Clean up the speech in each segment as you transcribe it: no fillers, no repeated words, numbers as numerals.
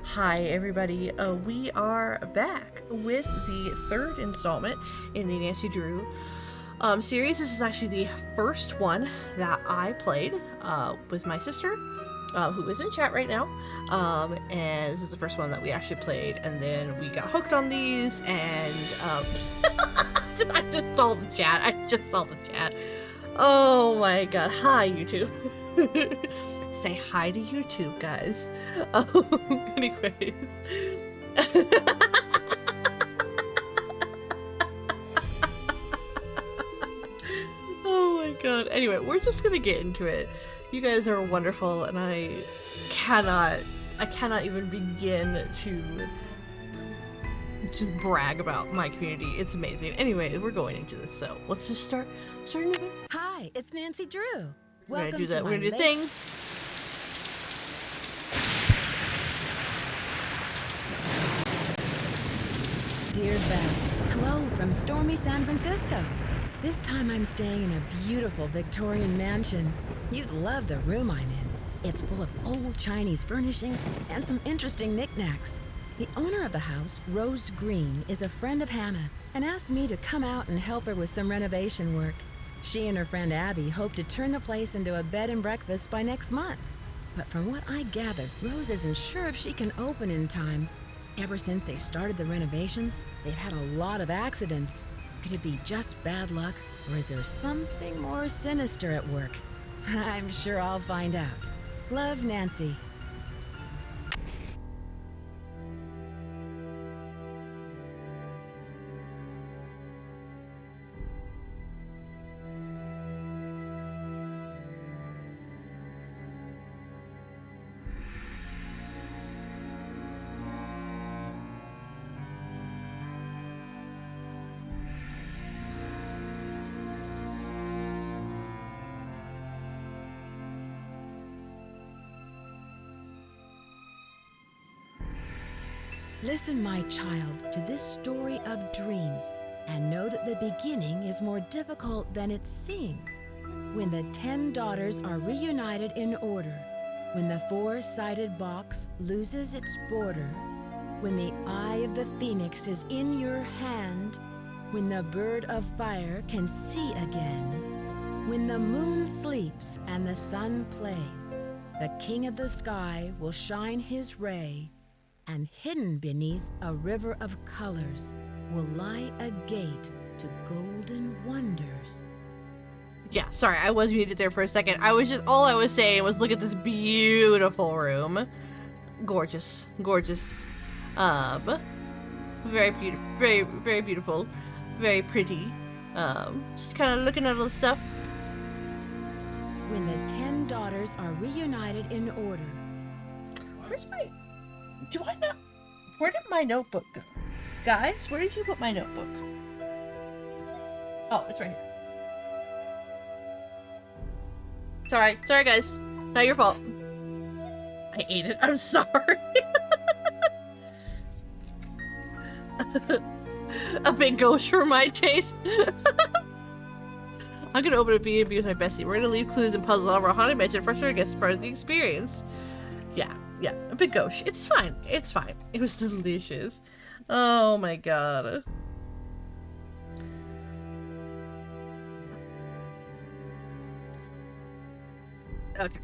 Hi everybody, we are back with the third installment in the Nancy Drew series. This is actually the first one that I played with my sister, who is in chat right now, and this is the first one that we actually played, and then we got hooked on these, and I just saw the chat. Oh my god, hi YouTube. Say hi to YouTube, guys. Anyways. Oh my god. Anyway, we're just gonna get into it. You guys are wonderful, and I cannot even begin to just brag about my community. It's amazing. Anyway, we're going into this, so let's just start a new one. Hi, it's Nancy Drew. We're gonna Welcome do that. to We're gonna do the thing. Dear Bess, hello from stormy San Francisco. This time I'm staying in a beautiful Victorian mansion. You'd love the room I'm in. It's full of old Chinese furnishings and some interesting knickknacks. The owner of the house, Rose Green, is a friend of Hannah and asked me to come out and help her with some renovation work. She and her friend Abby hope to turn the place into a bed and breakfast by next month. But from what I gathered, Rose isn't sure if she can open in time. Ever since they started the renovations, they've had a lot of accidents. Could it be just bad luck, or is there something more sinister at work? I'm sure I'll find out. Love, Nancy. Listen, my child, to this story of dreams, and know that the beginning is more difficult than it seems. When the 10 daughters are reunited in order, when the 4-sided box loses its border, when the eye of the phoenix is in your hand, when the bird of fire can see again, when the moon sleeps and the sun plays, the king of the sky will shine his ray, and hidden beneath a river of colors will lie a gate to golden wonders. Yeah, sorry, I was muted there for a second. All I was saying was look at this beautiful room. Gorgeous, gorgeous. Very beautiful, very beautiful, very pretty. Just kind of looking at all the stuff. When the 10 daughters are reunited in order. Where's my... Where did my notebook go? Guys, where did you put my notebook? Oh, it's right here. Sorry guys. Not your fault. I ate it. I'm sorry. A big gauche for my taste. I'm gonna open a B&B with my bestie. We're gonna leave clues and puzzles all over a haunted mansion. First, I guess part of the experience. Yeah, a big gauche. It's fine. It's fine. It was delicious. Oh my god. Okay.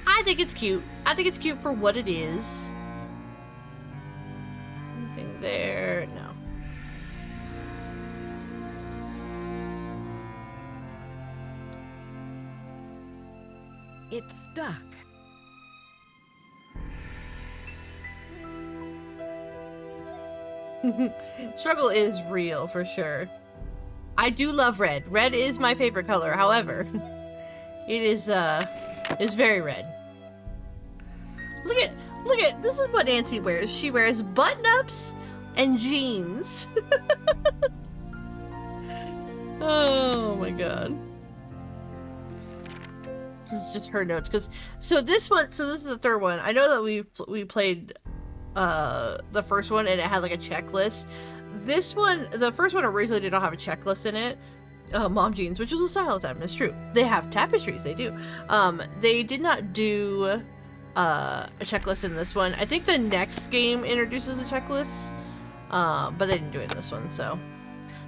I think it's cute. I think it's cute for what it is. Anything there? No. It's stuck. Struggle is real for sure. I do love red. Red is my favorite color. However, it is very red. Look at this is what Nancy wears. She wears button-ups and jeans. Oh my god. This is just her notes, because this is the third one. I know that we played the first one and it had like a checklist. This one, the first one originally did not have a checklist in it. mom jeans, which was a style at the time. It's true. They have tapestries. They do. They did not do a checklist in this one. I think the next game introduces a checklist, but they didn't do it in this one. So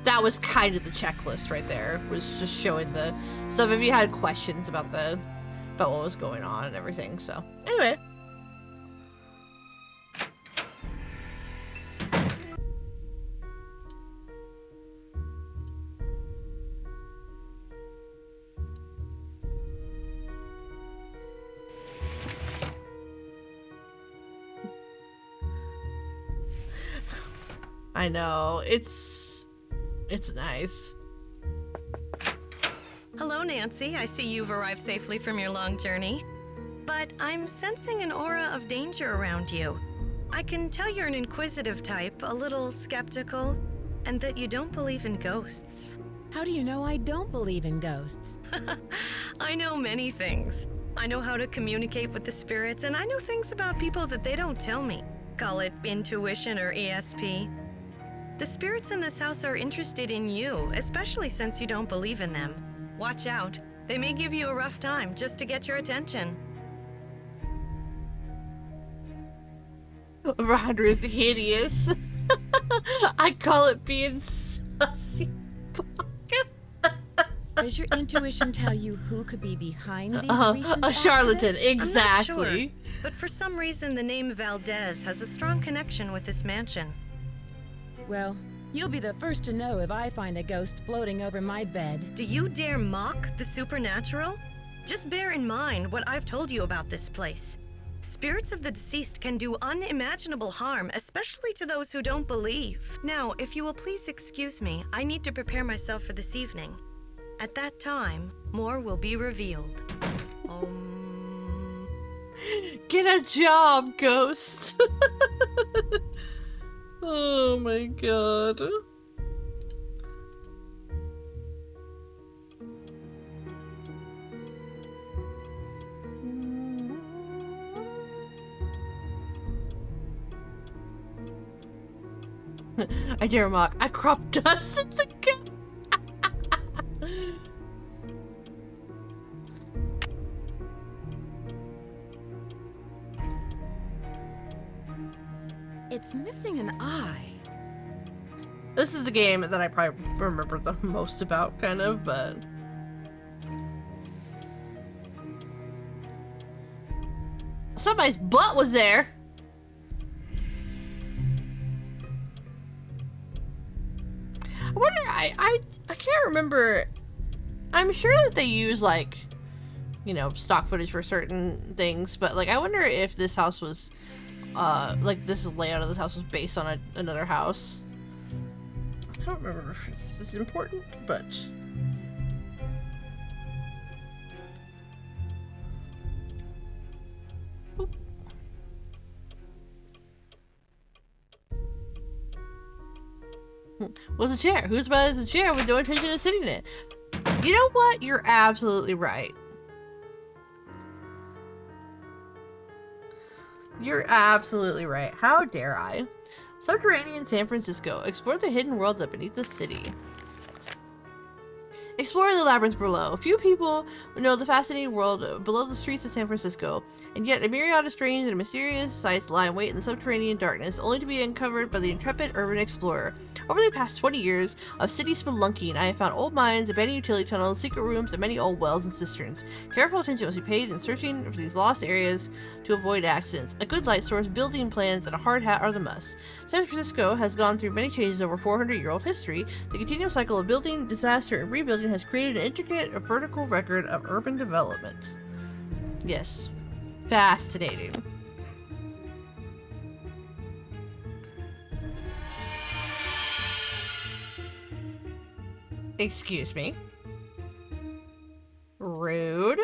that was kind of the checklist right there. Was just showing the stuff if you had questions about what was going on and everything. So anyway. I know, it's nice. Hello, Nancy. I see you've arrived safely from your long journey. But I'm sensing an aura of danger around you. I can tell you're an inquisitive type, a little skeptical, and that you don't believe in ghosts. How do you know I don't believe in ghosts? I know many things. I know how to communicate with the spirits, and I know things about people that they don't tell me. Call it intuition or ESP. The spirits in this house are interested in you, especially since you don't believe in them. Watch out. They may give you a rough time just to get your attention. Roderick hideous. I call it being sussy. Does your intuition tell you who could be behind these recent a charlatan, accidents? exactly. I'm not sure, but for some reason the name Valdez has a strong connection with this mansion. Well, you'll be the first to know if I find a ghost floating over my bed. Do you dare mock the supernatural? Just bear in mind what I've told you about this place. Spirits of the deceased can do unimaginable harm, especially to those who don't believe. Now, if you will please excuse me, I need to prepare myself for this evening. At that time, more will be revealed. Get a job, ghost. Oh my god. I dare mock. I crop dust at the gun. It's missing an eye. This is the game that I probably remember the most about, kind of, but... Somebody's butt was there! I wonder, I can't remember... I'm sure that they use, like, you know, stock footage for certain things, but, like, I wonder if this house was... like this layout of this house was based on another house. I don't remember if this is important, but oop. What's a chair? Whose bed is a chair with no intention of sitting in it? You know what? You're absolutely right. You're absolutely right. How dare I? Subterranean San Francisco. Explore the hidden world that beneath the city. Explore the labyrinth below. Few people know the fascinating world below the streets of San Francisco, and yet a myriad of strange and mysterious sights lie in wait in the subterranean darkness, only to be uncovered by the intrepid urban explorer. Over the past 20 years of city spelunking, I have found old mines, abandoned utility tunnels, secret rooms, and many old wells and cisterns. Careful attention must be paid in searching for these lost areas to avoid accidents. A good light source, building plans, and a hard hat are the must. San Francisco has gone through many changes over 400-year-old history. The continual cycle of building, disaster, and rebuilding has created an intricate vertical record of urban development. Yes. Fascinating. Excuse me. Rude.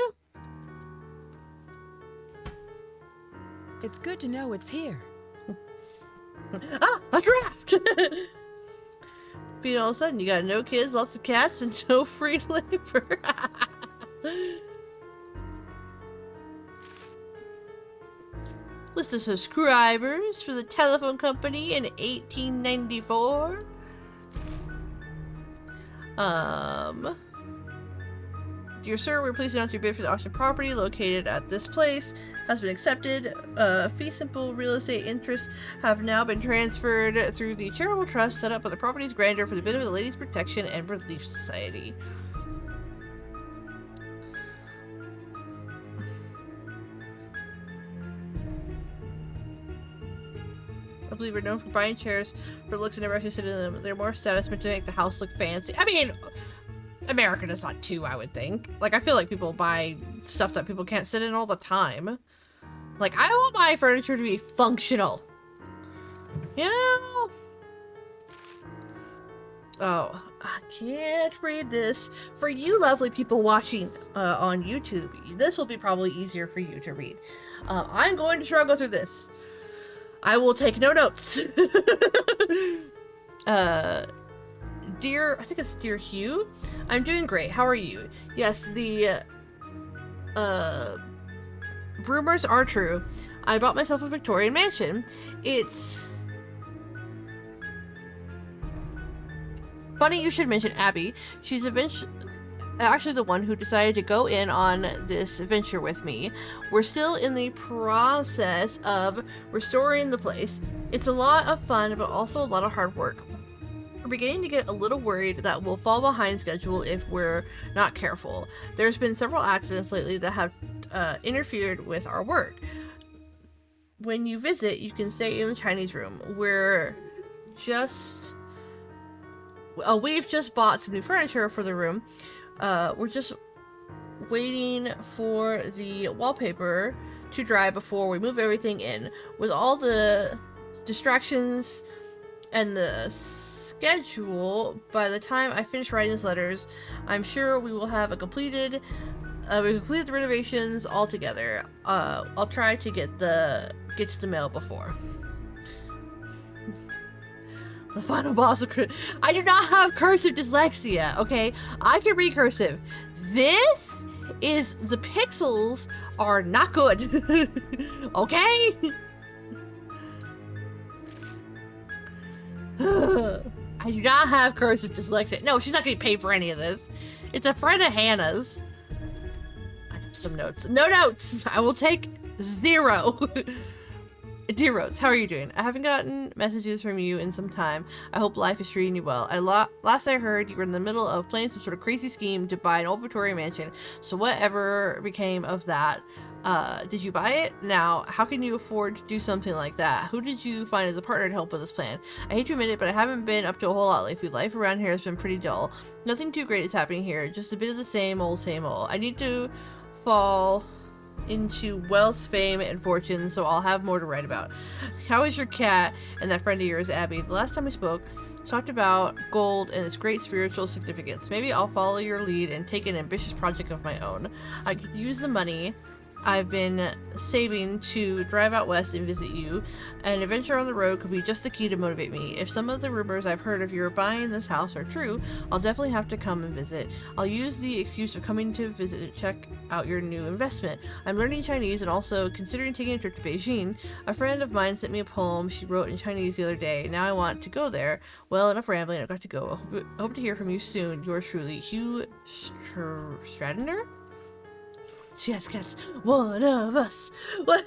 It's good to know it's here. Ah, a draft! Being all of a sudden, you got no kids, lots of cats, and no free labor. List of subscribers for the telephone company in 1894. Dear sir, we're pleased to announce your bid for the auction property located at this place has been accepted. Fee simple real estate interests have now been transferred through the charitable trust set up by the property's grantor for the benefit of the Ladies Protection and Relief Society. I believe we're known for buying chairs for looks and never actually sit in them. They're more status meant to make the house look fancy. I mean, America does not too, I would think. Like, I feel like people buy stuff that people can't sit in all the time. Like, I want my furniture to be functional. You know? Oh, I can't read this. For you lovely people watching on YouTube, this will be probably easier for you to read. I'm going to struggle through this. I will take no notes. Dear, I think it's Dear Hugh. I'm doing great. How are you? Yes, the rumors are true. I bought myself a Victorian mansion. It's funny you should mention Abby. She's actually the one who decided to go in on this venture with me. We're still in the process of restoring the place. It's a lot of fun, but also a lot of hard work. We're beginning to get a little worried that we'll fall behind schedule if we're not careful. There's been several accidents lately that have interfered with our work. When you visit, you can stay in the Chinese room. We've just bought some new furniture for the room. We're just waiting for the wallpaper to dry before we move everything in. With all the distractions and the schedule, by the time I finish writing these letters, I'm sure we will have completed the renovations all together. I'll try to get to the mail before. The final boss of I do not have cursive dyslexia, okay? I can read cursive. The pixels are not good. Okay? I do not have cursive dyslexia. No, she's not getting paid for any of this. It's a friend of Hannah's. I have some notes. No notes! I will take 0. Dear Rose, how are you doing? I haven't gotten messages from you in some time. I hope life is treating you well. Last I heard, you were in the middle of planning some sort of crazy scheme to buy an old Victorian mansion. So whatever became of that? Did you buy it? Now, how can you afford to do something like that? Who did you find as a partner to help with this plan? I hate to admit it, but I haven't been up to a whole lot lately. Life around here has been pretty dull. Nothing too great is happening here. Just a bit of the same old, same old. I need to fall into wealth, fame, and fortune, so I'll have more to write about. How is your cat and that friend of yours, Abby? The last time we spoke, talked about gold and its great spiritual significance. Maybe I'll follow your lead and take an ambitious project of my own. I could use the money I've been saving to drive out west and visit you. An adventure on the road could be just the key to motivate me. If some of the rumors I've heard of your buying this house are true, I'll definitely have to come and visit. I'll use the excuse of coming to visit to check out your new investment. I'm learning Chinese and also considering taking a trip to Beijing. A friend of mine sent me a poem she wrote in Chinese the other day. Now I want to go there. Well, enough rambling. I've got to go. I hope to hear from you soon. Yours truly, Hugh Stradner? Yes, cats, one of us. What?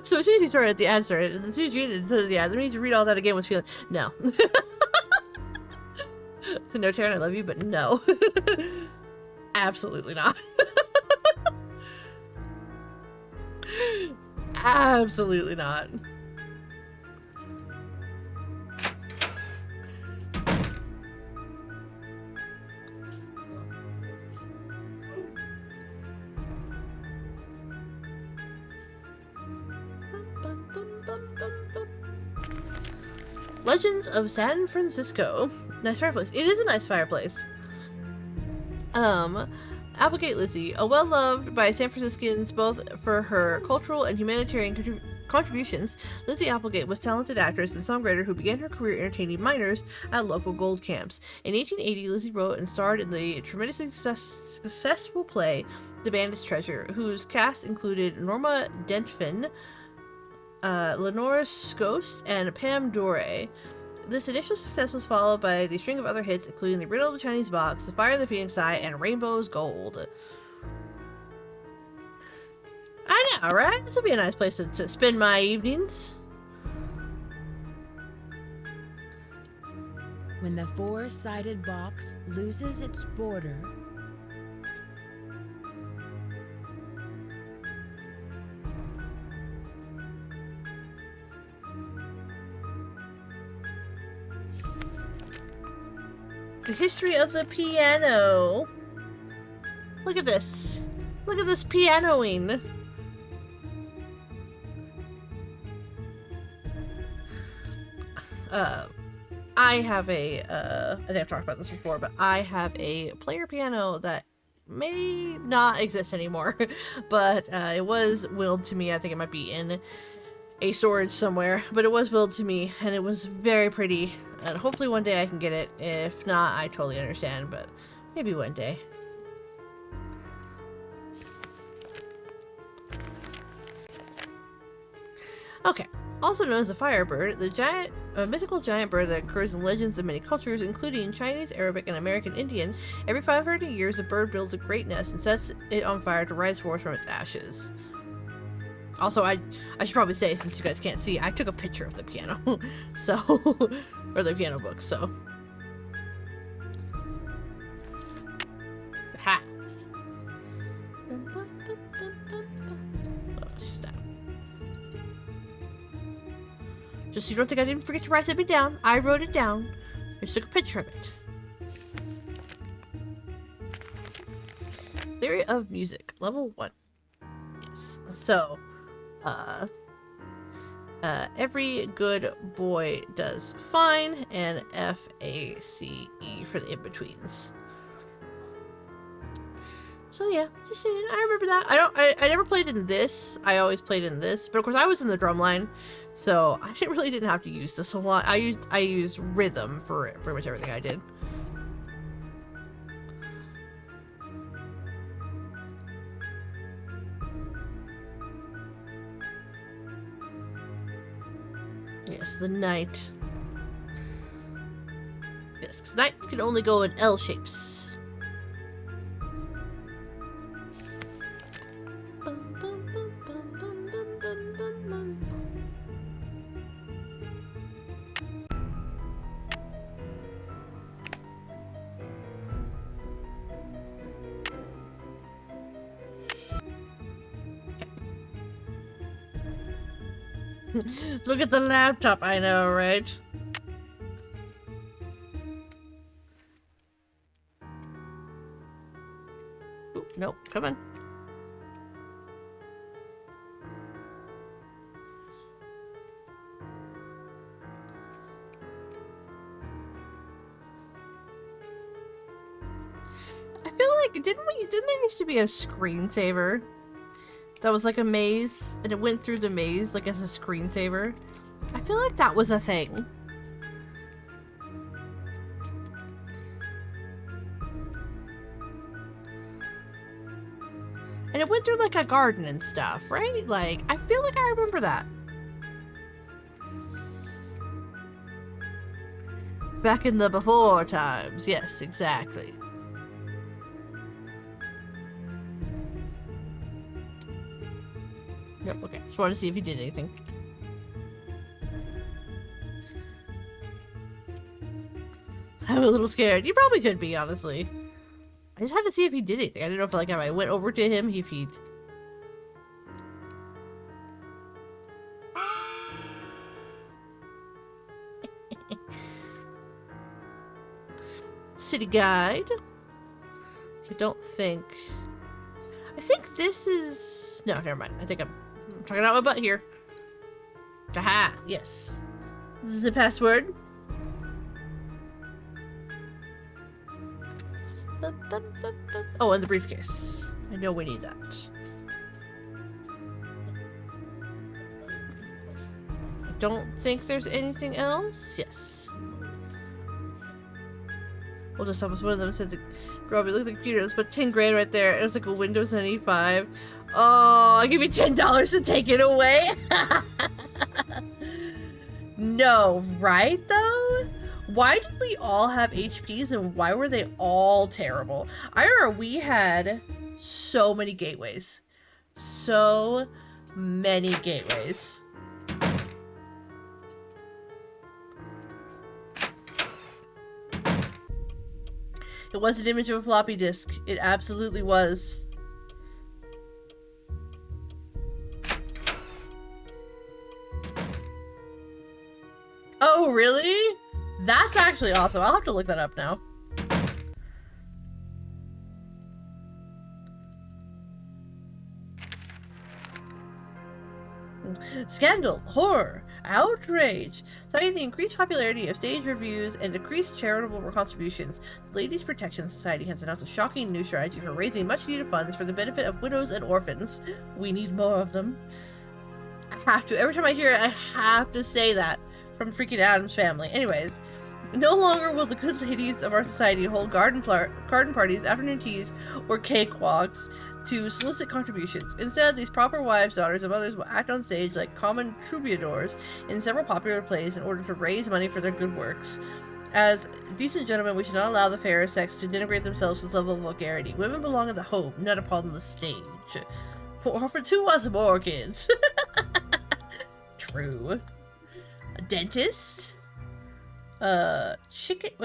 So as soon as you started the answer, and as soon as you get into the answer, I need to read all that again with feeling, no. No, Taryn, I love you, but no. Absolutely not. Absolutely not. Legends of San Francisco. Nice fireplace. It is a nice fireplace. Applegate Lizzie, a well-loved by San Franciscans both for her cultural and humanitarian contributions. Lizzie Applegate was a talented actress and songwriter who began her career entertaining miners at local gold camps. In 1880, Lizzie wrote and starred in the tremendously successful play The Bandit's Treasure, whose cast included Norma Dentfin, Lenora Scost, and Pam Dore. This initial success was followed by the string of other hits, including The Riddle of the Chinese Box, The Fire in the Phoenix Eye, and Rainbow's Gold. I know, right? This would be a nice place to spend my evenings. When the four-sided box loses its border, The history of the piano. Look at this. Look at this pianoing. I have a, I think I've talked about this before, but I have a player piano that may not exist anymore, but it was willed to me. I think it might be in a storage somewhere, but it was willed to me, and it was very pretty, and hopefully one day I can get it. If not, I totally understand, but maybe one day. Okay, also known as the Firebird, a mythical giant bird that occurs in legends of many cultures, including Chinese, Arabic, and American Indian. Every 500 years, the bird builds a great nest and sets it on fire to rise forth from its ashes. Also, I should probably say, since you guys can't see, I took a picture of the piano, so, or the piano book, so. Ha! Oh, she's down. Just so you don't think I didn't forget to write something down, I wrote it down. I just took a picture of it. Theory of music, level 1. Yes, so, every good boy does fine, and F-A-C-E for the in-betweens. So yeah, just saying, I remember that. I never played in this. I always played in this, but of course I was in the drum line, so I didn't have to use this a lot. I used rhythm for pretty much everything I did. Yes, the knight. Yes, because knights can only go in L shapes. Look at the laptop, I know, right? Ooh, nope, come on. I feel like, didn't there used to be a screensaver? That was like a maze, and it went through the maze like as a screensaver. I feel like that was a thing. And it went through like a garden and stuff, right? Like, I feel like I remember that. Back in the before times, yes, exactly. Yep, okay. Just wanted to see if he did anything. I'm a little scared. You probably could be, honestly. I just had to see if he did anything. I didn't know if, like, if I went over to him, if he'd... City guide. I don't think... I think this is... No, never mind. I think I'm talking out my butt here. Aha! Yes. This is the password. Oh, and the briefcase. I know we need that. I don't think there's anything else. Yes. We'll just help us. One of them said to Robbie, look at the computer. It's about 10 grand right there. It was like a Windows 95. Oh, I'll give you $10 to take it away. No, right though? Why did we all have HPs and why were they all terrible? I remember we had so many gateways. So many gateways. It was an image of a floppy disk. It absolutely was. Oh, really? That's actually awesome. I'll have to look that up now. Scandal, horror, outrage. Citing the increased popularity of stage reviews and decreased charitable contributions, the Ladies Protection Society has announced a shocking new strategy for raising much-needed funds for the benefit of widows and orphans. We need more of them. I have to. Every time I hear it, I have to say that. From freaking Addams Family. Anyways, no longer will the good ladies of our society hold garden parties, afternoon teas, or cakewalks to solicit contributions. Instead, these proper wives, daughters, and mothers will act on stage like common troubadours in several popular plays in order to raise money for their good works. As decent gentlemen, we should not allow the fairer sex to denigrate themselves to this level of vulgarity. Women belong in the home, not upon the stage. For who wants more kids? True. A dentist? Chickening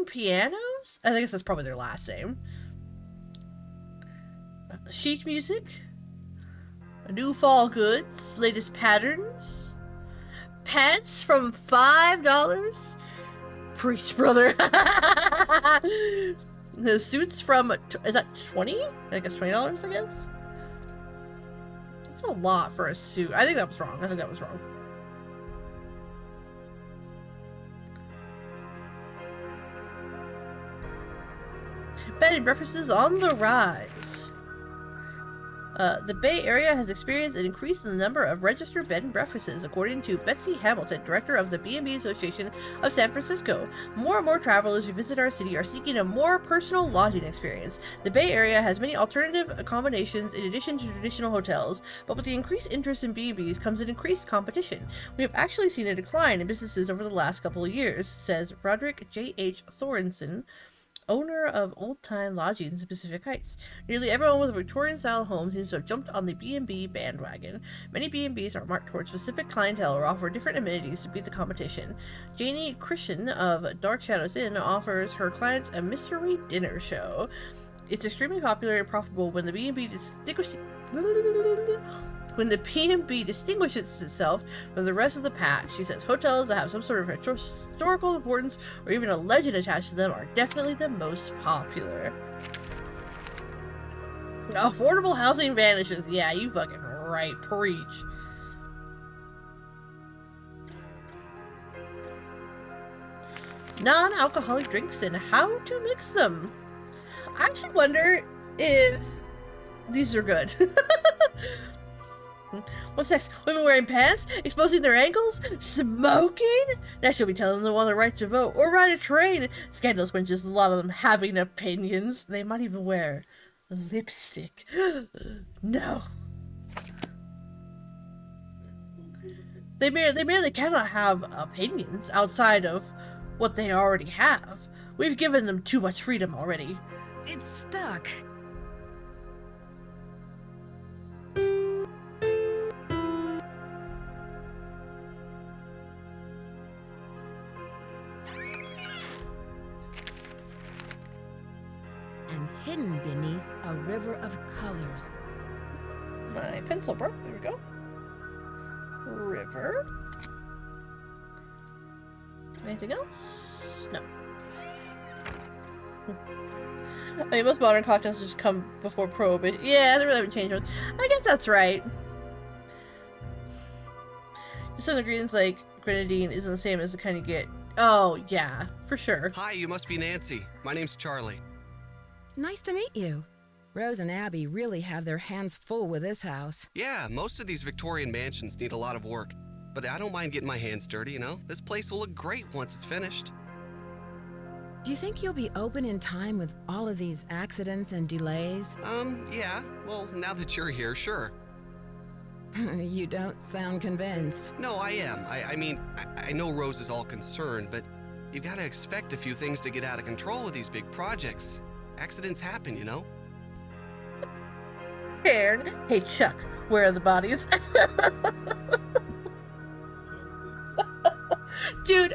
pianos? I guess that's probably their last name. Sheet music? New fall goods? Latest patterns? Pants from $5? Preach, brother. The suits from, is that 20? I guess $20, I guess? That's a lot for a suit. I think that was wrong. Bed and breakfasts on the rise. The Bay Area has experienced an increase in the number of registered bed and breakfasts, according to Betsy Hamilton, director of the B&B Association of San Francisco. More and more travelers who visit our city are seeking a more personal lodging experience. The Bay Area has many alternative accommodations in addition to traditional hotels, but with the increased interest in B&Bs comes an increased competition. We have actually seen a decline in businesses over the last couple of years, says Roderick J.H. Thorenson, owner of Old Time Lodgings in Pacific Heights. Nearly everyone with a Victorian-style home seems to have jumped on the B&B bandwagon. Many B&Bs are marked towards specific clientele or offer different amenities to beat the competition. Janie Christian of Dark Shadows Inn offers her clients a mystery dinner show. It's extremely popular and profitable when the B&B distinguishes itself from the rest of the pack. She says hotels that have some sort of historical importance or even a legend attached to them are definitely the most popular. Affordable housing vanishes. Yeah, you fucking right. Preach. Non-alcoholic drinks and how to mix them. I actually wonder if these are good. What's next? Women wearing pants? Exposing their ankles? Smoking? Now she'll be telling them on the right to vote or ride a train. Scandalous when just a lot of them having opinions. They might even wear lipstick. No. They merely cannot have opinions outside of what they already have. We've given them too much freedom already. It's stuck. And hidden beneath a river of colors. My pencil broke. There we go. River. Anything else? No. I mean, most modern cocktails just come before Prohibition. Yeah, they really haven't changed much. I guess that's right. Some ingredients like grenadine isn't the same as the kind you get. Oh, yeah, for sure. Hi, you must be Nancy. My name's Charlie. Nice to meet you. Rose and Abby really have their hands full with this house. Yeah, most of these Victorian mansions need a lot of work, but I don't mind getting my hands dirty, you know? This place will look great once it's finished. Do you think you'll be open in time with all of these accidents and delays? Yeah. Well, now that you're here, sure. You don't sound convinced. No, I am. I mean, I know Rose is all concerned, but you gotta expect a few things to get out of control with these big projects. Accidents happen, you know? Karen, hey Chuck, where are the bodies? Dude,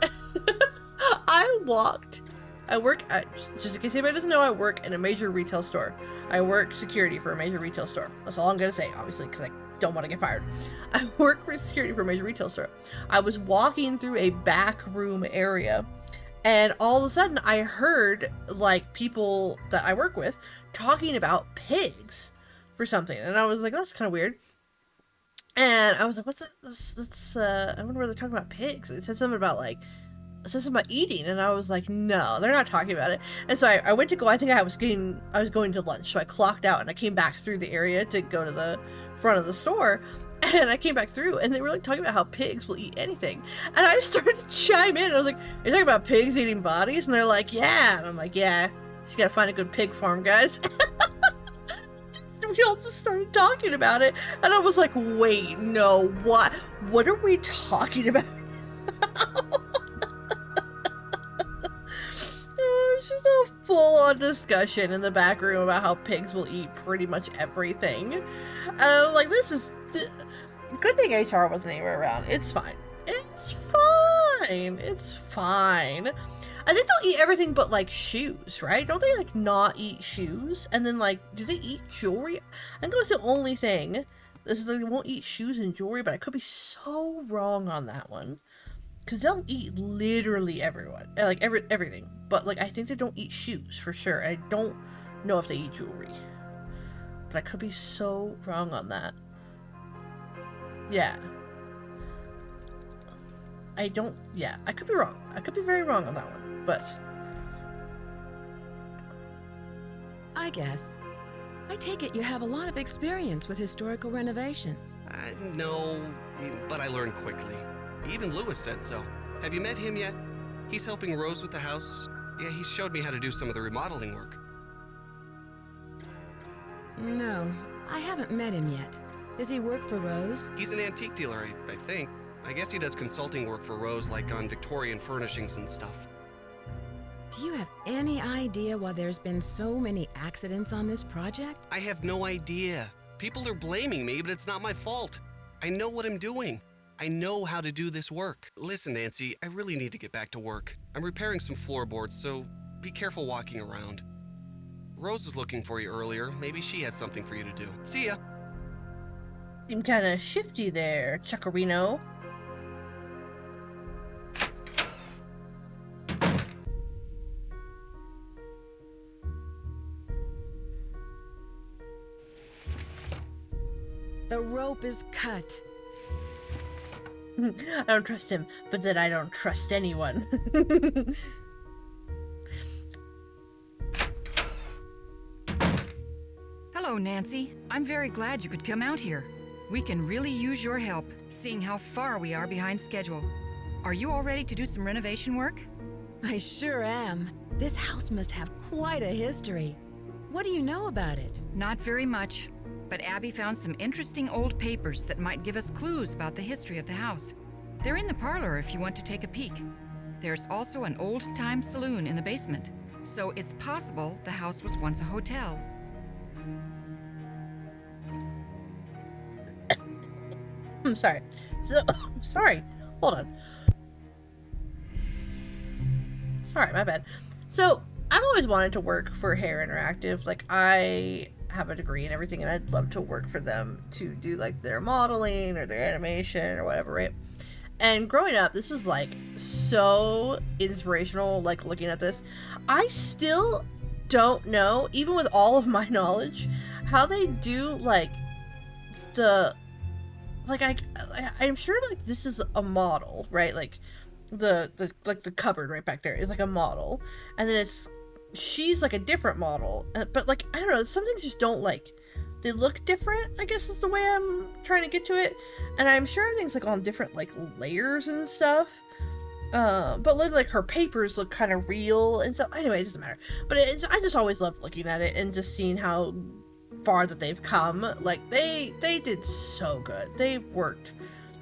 just in case anybody doesn't know, I work in a major retail store. I work security for a major retail store. That's all I'm gonna say, obviously, because I don't want to get fired. I work for security for a major retail store. I was walking through a back room area, and all of a sudden I heard, like, people that I work with talking about pigs for something. And I was like, that's kind of weird. And I was like, what's that? I wonder where they're talking about pigs. It said something about, eating, and I was like, no, they're not talking about it. And so I went to go, I think I was going to lunch, so I clocked out and I came back through the area to go to the front of the store, and I came back through, and they were like talking about how pigs will eat anything, and I started to chime in, and I was like, you're talking about pigs eating bodies? And they're like, yeah, and I'm like, yeah, you gotta find a good pig farm, guys. We all just started talking about it, and I was like, wait, no, what are we talking about? It's just a full-on discussion in the back room about how pigs will eat pretty much everything. And I was like, good thing HR wasn't anywhere around. It's fine. It's fine. It's fine. I think they'll eat everything but, like, shoes, right? Don't they, like, not eat shoes? And then, like, do they eat jewelry? I think that was the only thing. Is they won't eat shoes and jewelry, but I could be so wrong on that one. Because they'll eat literally everything. But, like, I think they don't eat shoes, for sure. I don't know if they eat jewelry. But I could be so wrong on that. Yeah. I could be wrong. I could be very wrong on that one, but... I guess. I take it you have a lot of experience with historical renovations. No, but I learned quickly. Even Lewis said so. Have you met him yet? He's helping Rose with the house. Yeah, he showed me how to do some of the remodeling work. No, I haven't met him yet. Does he work for Rose? He's an antique dealer, I think. I guess he does consulting work for Rose, like on Victorian furnishings and stuff. Do you have any idea why there's been so many accidents on this project? I have no idea. People are blaming me, but it's not my fault. I know what I'm doing. I know how to do this work. Listen, Nancy, I really need to get back to work. I'm repairing some floorboards, so be careful walking around. Rose is looking for you earlier. Maybe she has something for you to do. See ya. Seem kind of shifty there, Chuckarino. The rope is cut. I don't trust him, but then I don't trust anyone. Hello, Nancy. I'm very glad you could come out here. We can really use your help, seeing how far we are behind schedule. Are you all ready to do some renovation work? I sure am. This house must have quite a history. What do you know about it? Not very much, but Abby found some interesting old papers that might give us clues about the history of the house. They're in the parlor if you want to take a peek. There's also an old-time saloon in the basement, so it's possible the house was once a hotel. I'm sorry. Sorry. Hold on. Sorry, my bad. So, I've always wanted to work for Hair Interactive. Like, I have a degree and everything, and I'd love to work for them to do, like, their modeling or their animation or whatever, right? And growing up, this was, like, so inspirational, like, looking at this. I still don't know, even with all of my knowledge, how they do, like, I'm sure, like, this is a model, right? Like, the cupboard right back there is, like, a model. And then she's, like, a different model. But, like, I don't know, some things just don't, like, they look different, I guess is the way I'm trying to get to it. And I'm sure everything's, like, on different, like, layers and stuff. But, like, her papers look kind of real and stuff. Anyway, it doesn't matter. But I just always loved looking at it and just seeing how far that they've come. Like, they did so good. They've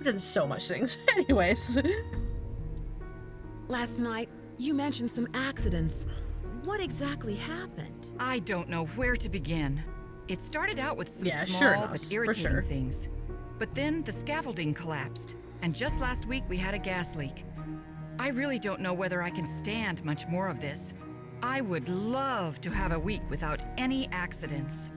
done so much things. Anyways. Last night, you mentioned some accidents. What exactly happened? I don't know where to begin. It started out with some small but irritating things. But then the scaffolding collapsed, and just last week we had a gas leak. I really don't know whether I can stand much more of this. I would love to have a week without any accidents.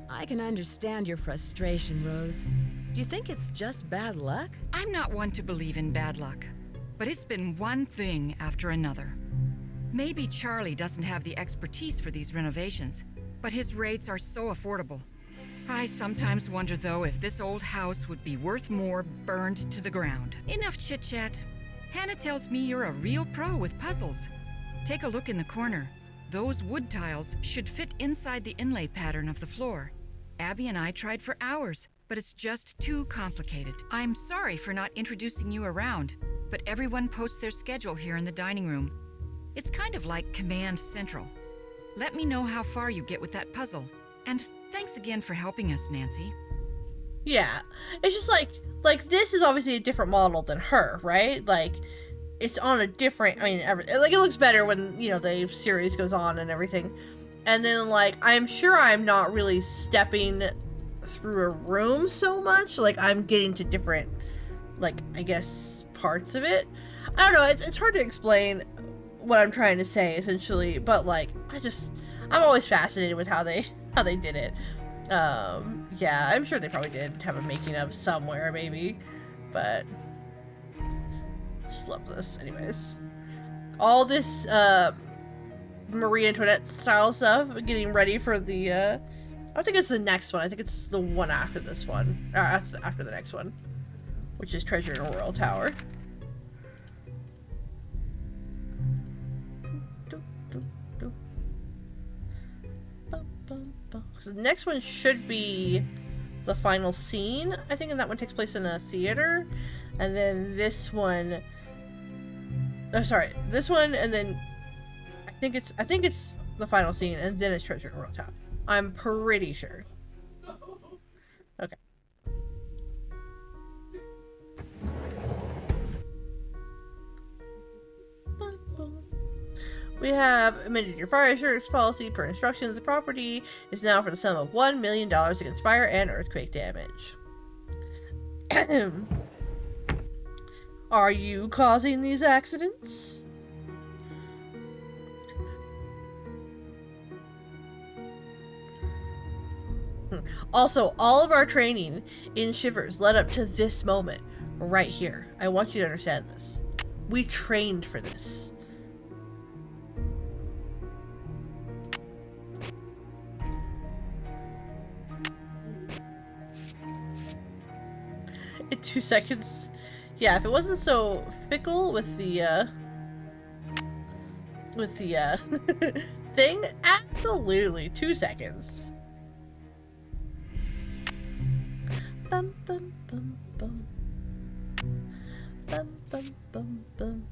I can understand your frustration, Rose. Do you think it's just bad luck? I'm not one to believe in bad luck, but it's been one thing after another. Maybe Charlie doesn't have the expertise for these renovations, but his rates are so affordable. I sometimes wonder, though, if this old house would be worth more burned to the ground. Enough chit-chat. Hannah tells me you're a real pro with puzzles. Take a look in the corner. Those wood tiles should fit inside the inlay pattern of the floor. Abby and I tried for hours, but it's just too complicated. I'm sorry for not introducing you around, but everyone posts their schedule here in the dining room. It's kind of like Command Central. Let me know how far you get with that puzzle. And thanks again for helping us, Nancy. Yeah. It's just like this is obviously a different model than her, right? Like, it's on a different, I mean, like, it looks better when, you know, the series goes on and everything. And then, like, I'm sure I'm not really stepping through a room so much. Like, I'm getting to different, like, I guess, parts of it. I don't know, it's hard to explain what I'm trying to say, essentially. But, like, I'm always fascinated with how they did it. Yeah, I'm sure they probably did have a making of somewhere, maybe. But, just love this, anyways. All this, Marie Antoinette style stuff, getting ready for the, I don't think it's the next one. I think it's the one after this one. After the next one. Which is Treasure in a Royal Tower. So the next one should be the final scene, I think, and that one takes place in a theater. And then this one... Oh, sorry. This one, and then... I think it's the final scene, and then it's Treasure in a Royal Tower. I'm pretty sure. Okay. We have amended your fire insurance policy. Per instructions, the property is now for the sum of $1 million against fire and earthquake damage. Are you causing these accidents? Also, all of our training in Shivers led up to this moment right here. I want you to understand this. We trained for this. In 2 seconds. Yeah, if it wasn't so fickle with the thing, absolutely 2 seconds. Bum bum bum bum. Bum bum bum bum.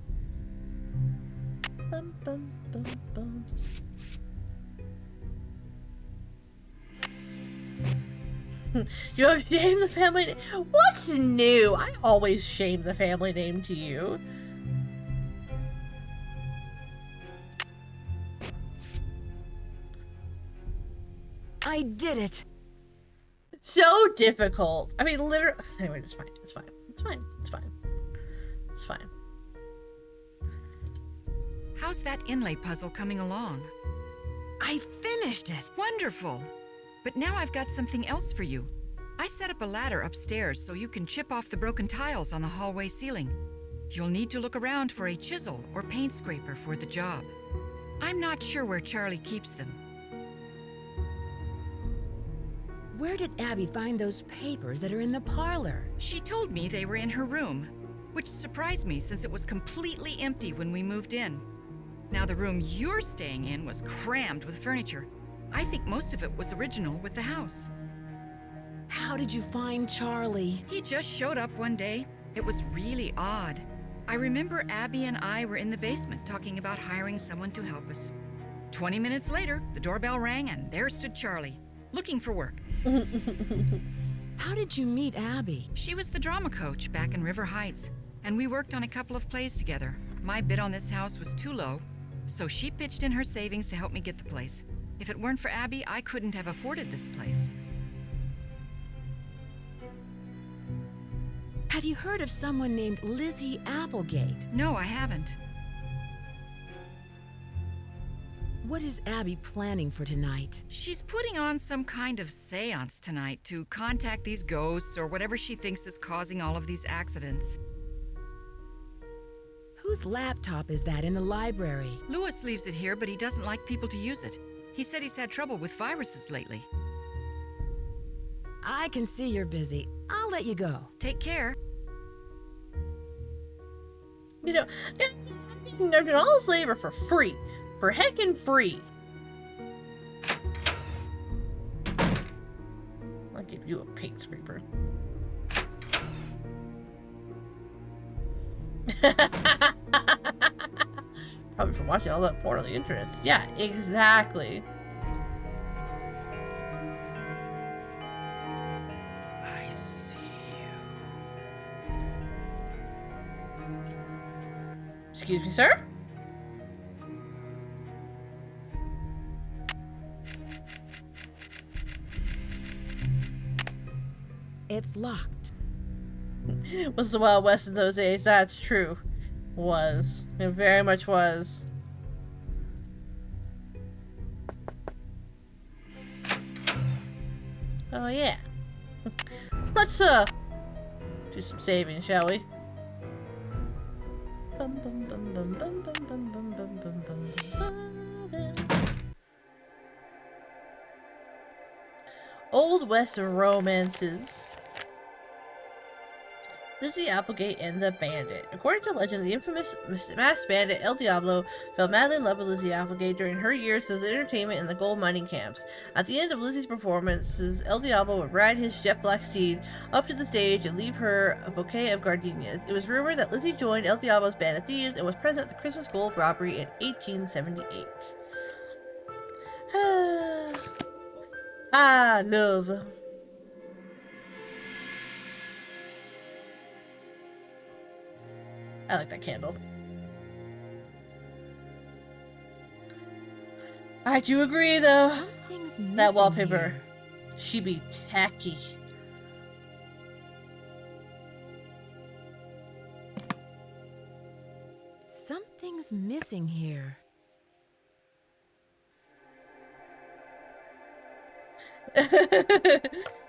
Bum bum bum bum. You have shamed the family name. What's new? I always shame the family name to you. I did it. So difficult. I mean, literally. Anyway, it's fine. It's fine. It's fine. It's fine. It's fine. How's that inlay puzzle coming along? I finished it. Wonderful. But now I've got something else for you. I set up a ladder upstairs so you can chip off the broken tiles on the hallway ceiling. You'll need to look around for a chisel or paint scraper for the job. I'm not sure where Charlie keeps them. Where did Abby find those papers that are in the parlor? She told me they were in her room, which surprised me since it was completely empty when we moved in. Now the room you're staying in was crammed with furniture. I think most of it was original with the house. How did you find Charlie? He just showed up one day. It was really odd. I remember Abby and I were in the basement talking about hiring someone to help us. 20 minutes later, the doorbell rang and there stood Charlie, looking for work. How did you meet Abby? She was the drama coach back in River Heights, and we worked on a couple of plays together. My bid on this house was too low, so she pitched in her savings to help me get the place. If it weren't for Abby, I couldn't have afforded this place. Have you heard of someone named Lizzie Applegate? No, I haven't. What is Abby planning for tonight? She's putting on some kind of seance tonight to contact these ghosts or whatever she thinks is causing all of these accidents. Whose laptop is that in the library? Lewis leaves it here, but he doesn't like people to use it. He said he's had trouble with viruses lately. I can see you're busy. I'll let you go. Take care. You know, they're doing all this labor for free. For heckin' free. I'll give you a paint scraper. Probably from watching all that porn on the internet. Yeah, exactly. I see you. Excuse me, sir? It's locked. Was the Wild West in those days? That's true. Was. It very much was. Oh yeah. Let's do some saving, shall we? Bum, bum, bum, bum, bum, bum, bum, bum, bum, bum, bum, bum. Old West romances. Lizzie Applegate and the Bandit. According to legend, the infamous masked bandit El Diablo fell madly in love with Lizzie Applegate during her years as entertainment in the gold mining camps. At the end of Lizzie's performances, El Diablo would ride his jet black steed up to the stage and leave her a bouquet of gardenias. It was rumored that Lizzie joined El Diablo's band of thieves and was present at the Christmas gold robbery in 1878. Ah, love. I like that candle. I do agree, though. Something's That missing wallpaper, here. she be tacky. Something's missing here.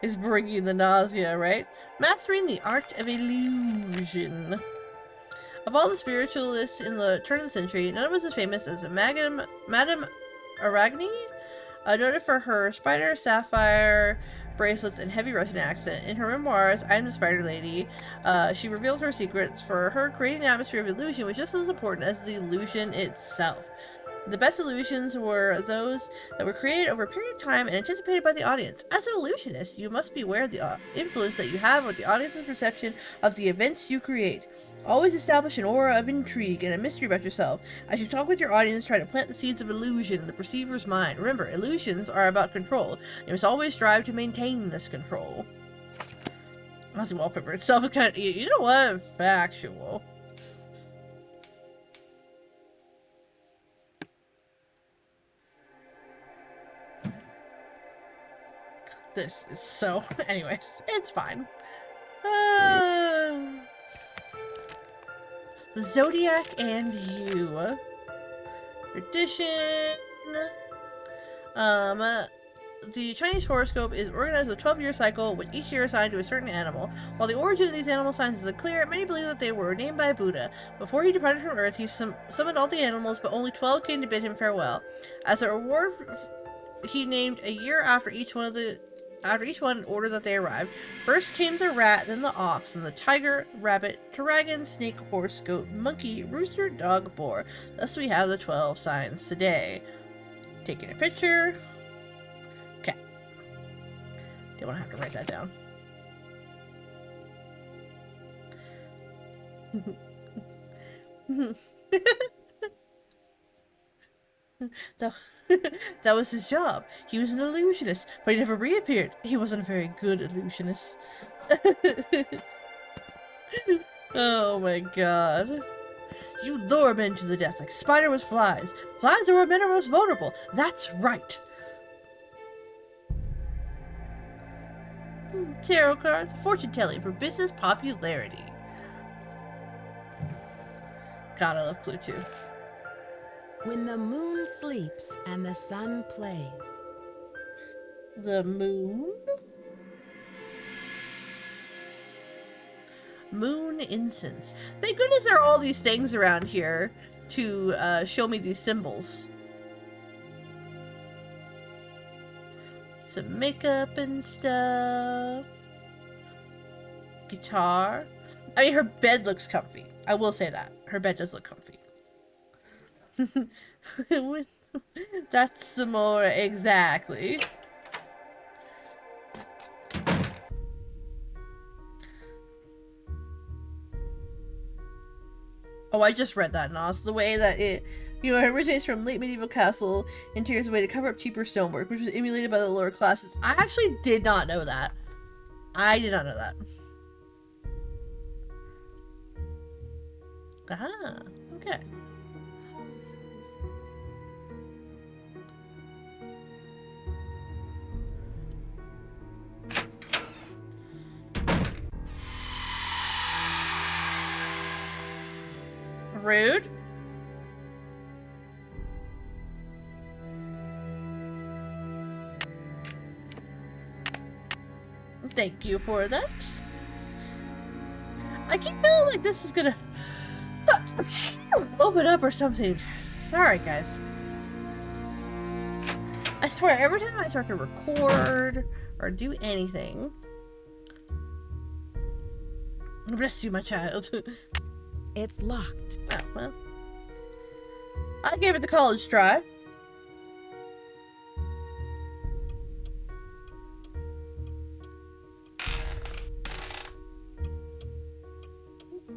Is bringing the nausea, right? Mastering the art of illusion. Of all the spiritualists in the turn of the century, none was as famous as Madame Arachne, noted for her spider sapphire bracelets and heavy Russian accent. In her memoirs, I Am the Spider Lady, she revealed her secrets. For her, creating the atmosphere of illusion was just as important as the illusion itself. The best illusions were those that were created over a period of time and anticipated by the audience. As an illusionist, you must be aware of the influence that you have on the audience's perception of the events you create. Always establish an aura of intrigue and a mystery about yourself. As you talk with your audience, try to plant the seeds of illusion in the perceiver's mind. Remember, illusions are about control. You must always strive to maintain this control. Aussie wallpaper itself is kind of, you know what? Factual. This is so... Anyways, it's fine. The Zodiac and You. Tradition. The Chinese horoscope is organized with a 12-year cycle, with each year assigned to a certain animal. While the origin of these animal signs is unclear, many believe that they were named by Buddha. Before he departed from Earth, he summoned all the animals, but only 12 came to bid him farewell. As a reward, he named a year after each one in order that they arrived. First came the rat, then the ox, then the tiger, rabbit, dragon, snake, horse, goat, monkey, rooster, dog, boar. Thus we have the 12 signs today. Taking a picture. Okay. Didn't want to have to write that down. That, that was his job. He was an illusionist, but he never reappeared. He wasn't a very good illusionist. Oh my god. You lure men to the death like spider with flies. Flies are where men are most vulnerable. That's right. Tarot cards, fortune telling for business popularity. God, I love Clue 2. When the moon sleeps and the sun plays. The moon? Moon incense. Thank goodness there are all these things around here to show me these symbols. Some makeup and stuff. Guitar. I mean, her bed looks comfy. I will say that. Her bed does look comfy. That's the more exactly. Oh, I just read that, Nos. The way that it, it originates from late medieval castle interiors, a way to cover up cheaper stonework, which was emulated by the lower classes. I actually did not know that. I did not know that. Ah, okay. Rude. Thank you for that. I keep feeling like this is gonna open up or something. Sorry, guys. I swear, every time I start to record or do anything, bless you, my child. It's locked. Oh, well. I gave it the college try.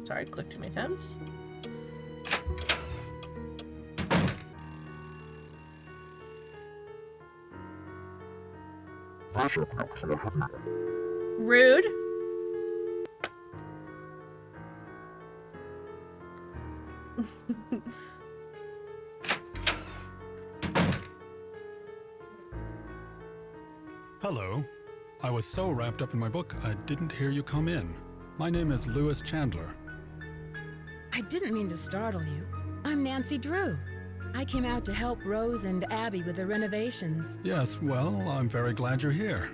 Sorry, I clicked too many times. Rude. Hello. I was so wrapped up in my book, I didn't hear you come in. My name is Lewis Chandler. I didn't mean to startle you. I'm Nancy Drew. I came out to help Rose and Abby with the renovations. Yes, well, I'm very glad you're here.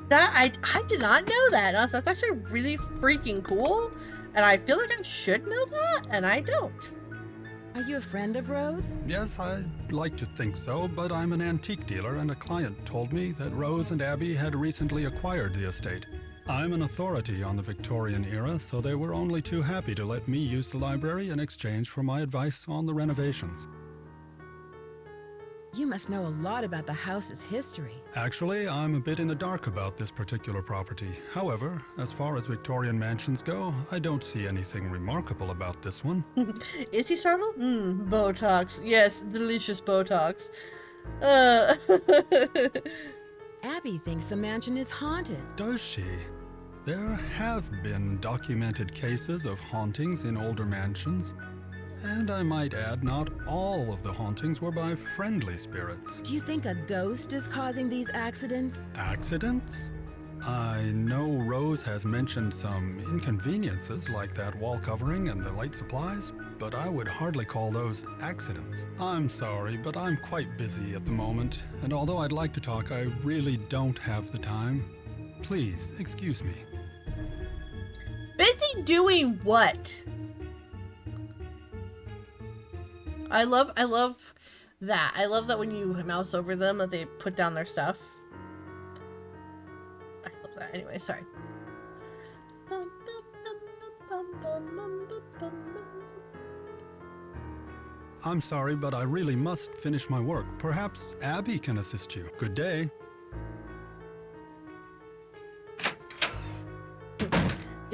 That I did not know that. That's actually really freaking cool. And I feel like I should know that, and I don't. Are you a friend of Rose? Yes, I'd like to think so, but I'm an antique dealer and a client told me that Rose and Abby had recently acquired the estate. I'm an authority on the Victorian era, so they were only too happy to let me use the library in exchange for my advice on the renovations. You must know a lot about the house's history. Actually, I'm a bit in the dark about this particular property. However, as far as Victorian mansions go, I don't see anything remarkable about this one. Is he startled? Botox. Yes, delicious Botox. Abby thinks the mansion is haunted. Does she? There have been documented cases of hauntings in older mansions. And I might add, not all of the hauntings were by friendly spirits. Do you think a ghost is causing these accidents? Accidents? I know Rose has mentioned some inconveniences like that wall covering and the light supplies, but I would hardly call those accidents. I'm sorry, but I'm quite busy at the moment, and although I'd like to talk, I really don't have the time. Please, excuse me. Busy doing what? I love that. I love that when you mouse over them that they put down their stuff. I love that. Anyway, sorry. I'm sorry, but I really must finish my work. Perhaps Abby can assist you. Good day.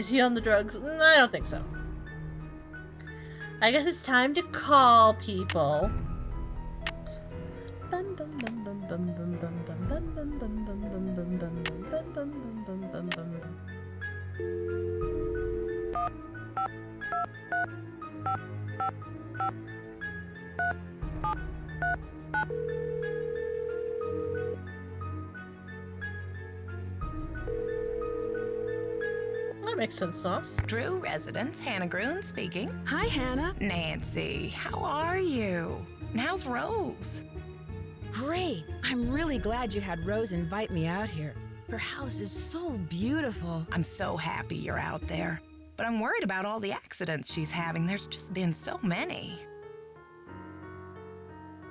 Is he on the drugs? No, I don't think so. I guess it's time to call people. That makes sense, Noss. Drew residence, Hannah Groon speaking. Hi, Hannah. Nancy, how are you? And how's Rose? Great. I'm really glad you had Rose invite me out here. Her house is so beautiful. I'm so happy you're out there. But I'm worried about all the accidents she's having. There's just been so many.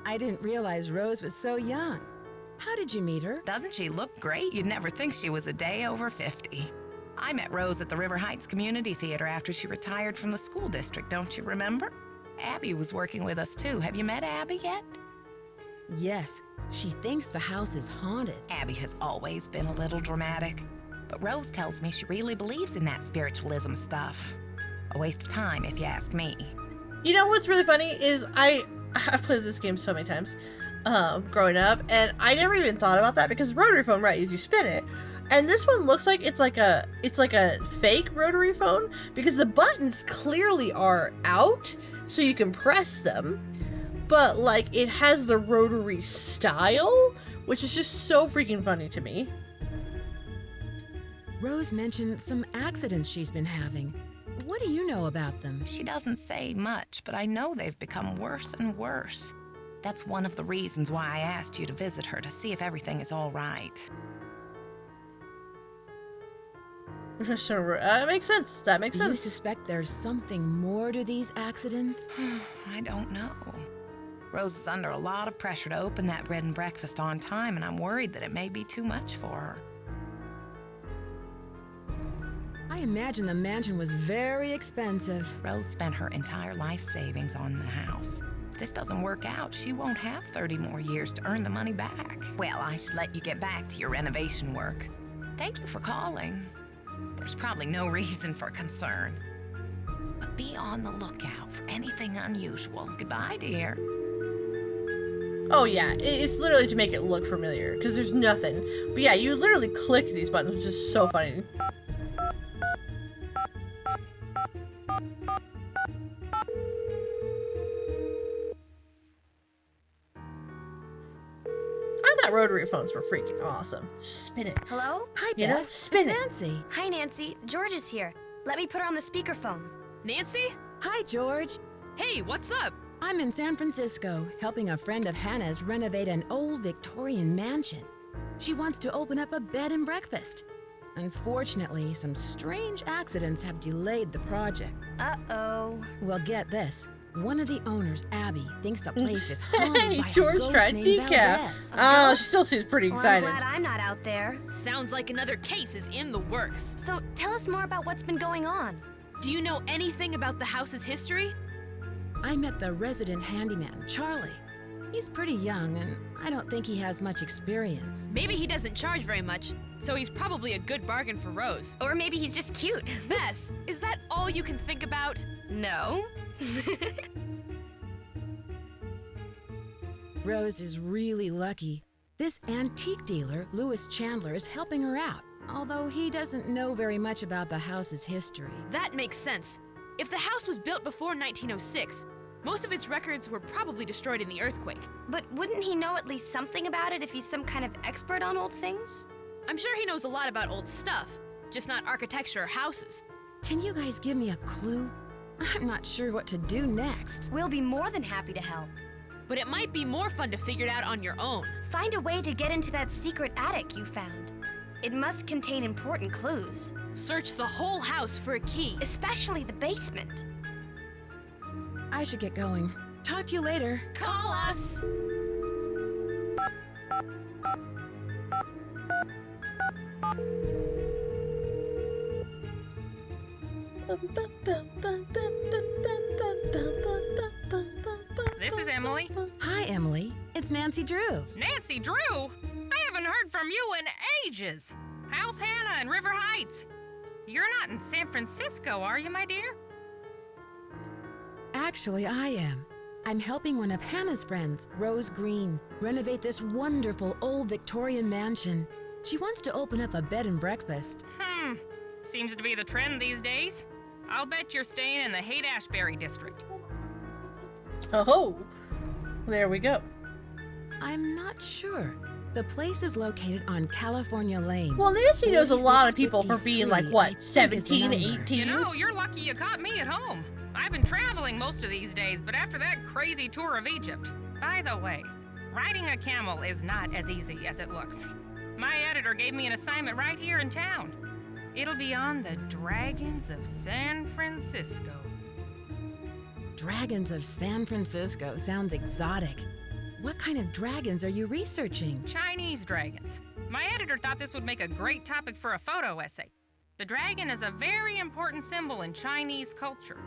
I didn't realize Rose was so young. How did you meet her? Doesn't she look great? You'd never think she was a day over 50. I met Rose at the River Heights Community Theater after she retired from the school district, don't you remember? Abby was working with us too. Have you met Abby yet? Yes. She thinks the house is haunted. Abby has always been a little dramatic, but Rose tells me she really believes in that spiritualism stuff. A waste of time, if you ask me. You know what's really funny is I've played this game so many times growing up, and I never even thought about that because rotary phone, right, is you spin it. And this one looks like it's like a fake rotary phone because the buttons clearly are out so you can press them, but like it has the rotary style, which is just so freaking funny to me. Rose mentioned some accidents she's been having. What do you know about them? She doesn't say much, but I know they've become worse and worse. That's one of the reasons why I asked you to visit her, to see if everything is all right. That makes sense. That makes Do you sense. suspect there's something more to these accidents? I don't know. Rose is under a lot of pressure to open that bed and breakfast on time, and I'm worried that it may be too much for her. I imagine the mansion was very expensive. Rose spent her entire life savings on the house. If this doesn't work out, she won't have 30 more years to earn the money back. Well, I should let you get back to your renovation work. Thank you for calling. There's probably no reason for concern. But be on the lookout for anything unusual. Goodbye, dear. Oh yeah, it's literally to make it look familiar because there's nothing. But yeah, you literally click these buttons, which is so funny. I thought rotary phones were freaking awesome. Spin it. Hello? Hi, You know, Bess. spin It's it. Nancy. Hi, Nancy. George is here. Let me put her on the speakerphone. Nancy? Hi, George. Hey, what's up? I'm in San Francisco, helping a friend of Hannah's renovate an old Victorian mansion. She wants to open up a bed and breakfast. Unfortunately, some strange accidents have delayed the project. Uh-oh. Well, get this. One of the owners, Abby, thinks the place is haunted Hey, by a George ghost tried named decaf. Valdez. Oh, she still seems pretty Well, excited. I'm glad I'm not out there. Sounds like another case is in the works. So tell us more about what's been going on. Do you know anything about the house's history? I met the resident handyman, Charlie. He's pretty young, and I don't think he has much experience. Maybe he doesn't charge very much, so he's probably a good bargain for Rose. Or maybe he's just cute. Bess, is that all you can think about? No. Rose is really lucky. This antique dealer, Louis Chandler, is helping her out, although he doesn't know very much about the house's history. That makes sense. If the house was built before 1906, most of its records were probably destroyed in the earthquake. But wouldn't he know at least something about it if he's some kind of expert on old things? I'm sure he knows a lot about old stuff, just not architecture or houses. Can you guys give me a clue? I'm not sure what to do next. We'll be more than happy to help. But it might be more fun to figure it out on your own. Find a way to get into that secret attic you found. It must contain important clues, Search the whole house for a key. especially the basement. I should get going. Talk to you later. Call us! This is Emily. Hi, Emily. It's Nancy Drew. Nancy Drew? I haven't heard from you in ages. How's Hannah in River Heights? You're not in San Francisco, are you, my dear? Actually, I am. I'm helping one of Hannah's friends, Rose Green, renovate this wonderful old Victorian mansion. She wants to open up a bed and breakfast. Seems to be the trend these days. I'll bet you're staying in the Haight-Ashbury district. Oh, there we go. I'm not sure. The place is located on California Lane. Well, Nancy knows a lot of people for being like, 4653, I what, think is the 17, number. 18? You know, you're lucky you caught me at home. I've been traveling most of these days, but after that crazy tour of Egypt. By the way, riding a camel is not as easy as it looks. My editor gave me an assignment right here in town. It'll be on the Dragons of San Francisco. Dragons of San Francisco sounds exotic. What kind of dragons are you researching? Chinese dragons. My editor thought this would make a great topic for a photo essay. The dragon is a very important symbol in Chinese culture.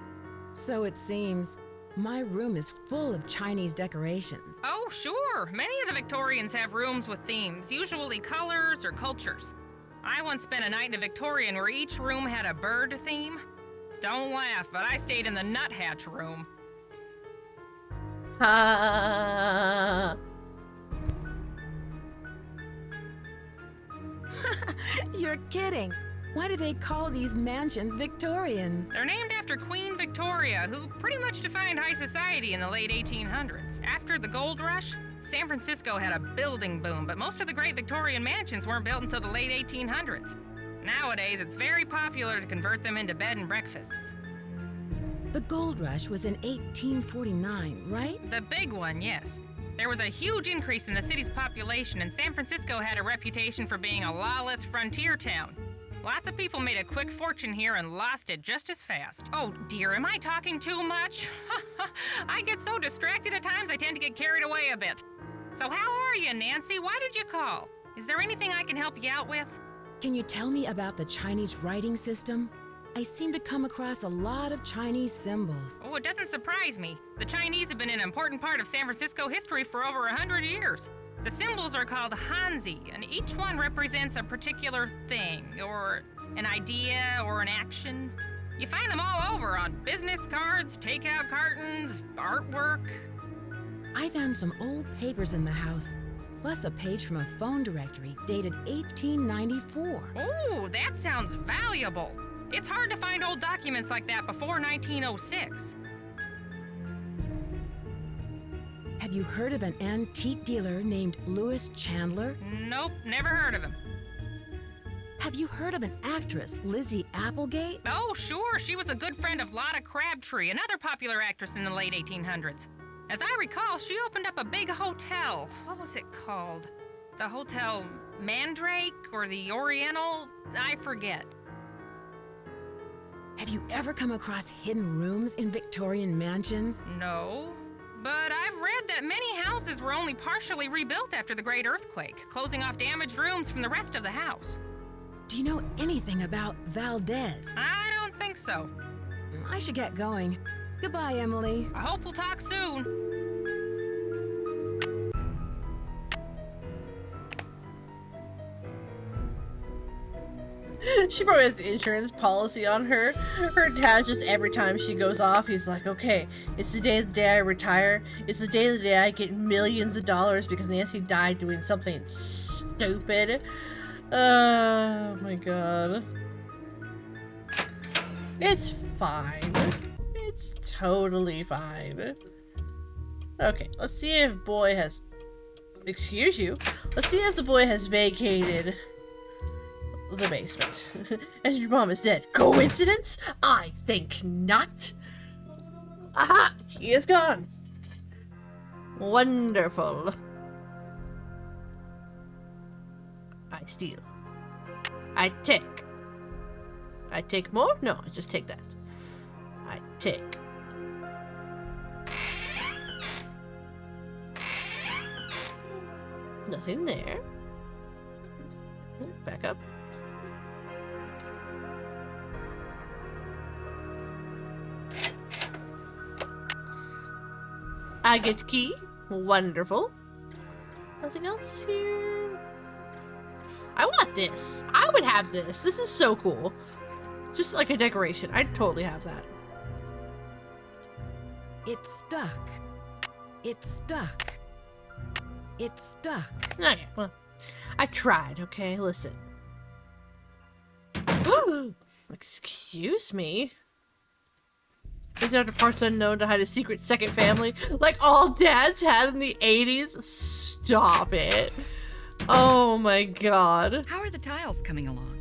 So it seems. My room is full of Chinese decorations. Oh, sure. Many of the Victorians have rooms with themes, usually colors or cultures. I once spent a night in a Victorian where each room had a bird theme. Don't laugh, but I stayed in the nuthatch room. You're kidding. Why do they call these mansions Victorians? They're named after Queen Victoria, who pretty much defined high society in the late 1800s. After the gold rush, San Francisco had a building boom, but most of the great Victorian mansions weren't built until the late 1800s. Nowadays, it's very popular to convert them into bed and breakfasts. The gold rush was in 1849, right? The big one, yes. There was a huge increase in the city's population, and San Francisco had a reputation for being a lawless frontier town. Lots of people made a quick fortune here and lost it just as fast. Oh dear, am I talking too much? I get so distracted at times I tend to get carried away a bit. So how are you, Nancy? Why did you call? Is there anything I can help you out with? Can you tell me about the Chinese writing system? I seem to come across a lot of Chinese symbols. Oh, it doesn't surprise me. The Chinese have been an important part of San Francisco history for over 100 years. The symbols are called Hanzi, and each one represents a particular thing, or an idea, or an action. You find them all over on business cards, takeout cartons, artwork. I found some old papers in the house, plus a page from a phone directory dated 1894. Oh, that sounds valuable. It's hard to find old documents like that before 1906. Have you heard of an antique dealer named Louis Chandler? Nope, never heard of him. Have you heard of an actress, Lizzie Applegate? Oh, sure, she was a good friend of Lotta Crabtree, another popular actress in the late 1800s. As I recall, she opened up a big hotel. What was it called? The Hotel Mandrake or the Oriental? I forget. Have you ever come across hidden rooms in Victorian mansions? No. But I've read that many houses were only partially rebuilt after the Great Earthquake, closing off damaged rooms from the rest of the house. Do you know anything about Valdez? I don't think so. I should get going. Goodbye, Emily. I hope we'll talk soon. She probably has the insurance policy on her. Her dad, just every time she goes off, he's like, okay, it's the day I retire. It's the day I get millions of dollars because Nancy died doing something stupid. Oh my god. It's fine. It's totally fine. Okay, let's see if boy has... Excuse you. Let's see if the boy has vacated the basement. And your mom is dead. Coincidence? I think not. Aha! He is gone. Wonderful. I steal. I take. I take more? No, I just take that. I take. Nothing there. Back up. I get key. Wonderful. Nothing else here. I want this. I would have this. This is so cool. Just like a decoration. I'd totally have that. It's stuck. It's stuck. It's stuck. Okay, well, I tried, okay? Listen. Excuse me? Is after parts unknown to hide a secret second family like all dads had in the 80s? Stop it. Oh my god. How are the tiles coming along?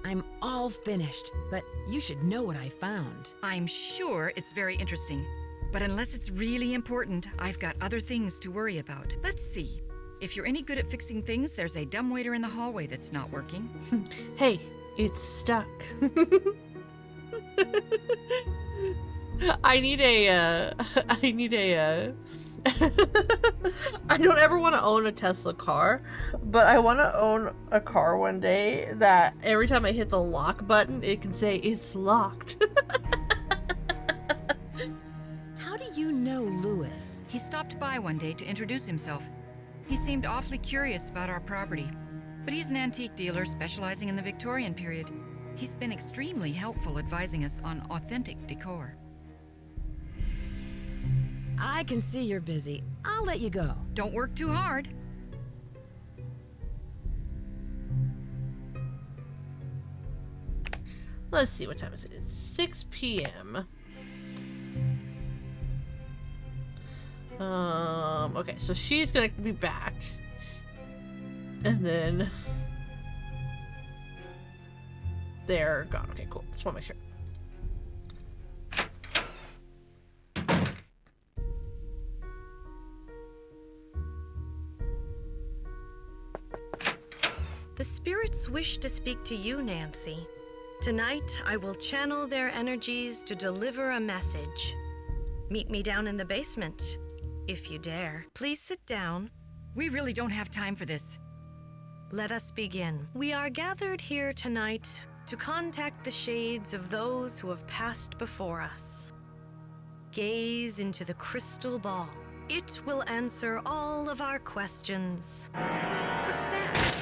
I'm all finished, but you should know what I found. I'm sure it's very interesting, but unless it's really important, I've got other things to worry about. Let's see. If you're any good at fixing things, there's a dumbwaiter in the hallway that's not working. Hey, it's stuck. I need a I don't ever want to own a Tesla car, but I want to own a car one day that every time I hit the lock button, it can say it's locked. How do you know Lewis? He stopped by one day to introduce himself. He seemed awfully curious about our property, but he's an antique dealer specializing in the Victorian period. He's been extremely helpful advising us on authentic decor. I can see you're busy. I'll let you go. Don't work too hard. Let's see, what time is it? It's 6 p.m. Okay, so she's gonna be back. And then they're gone. Okay, cool. Just wanna make sure. The spirits wish to speak to you, Nancy. Tonight, I will channel their energies to deliver a message. Meet me down in the basement, if you dare. Please sit down. We really don't have time for this. Let us begin. We are gathered here tonight to contact the shades of those who have passed before us. Gaze into the crystal ball. It will answer all of our questions. What's that?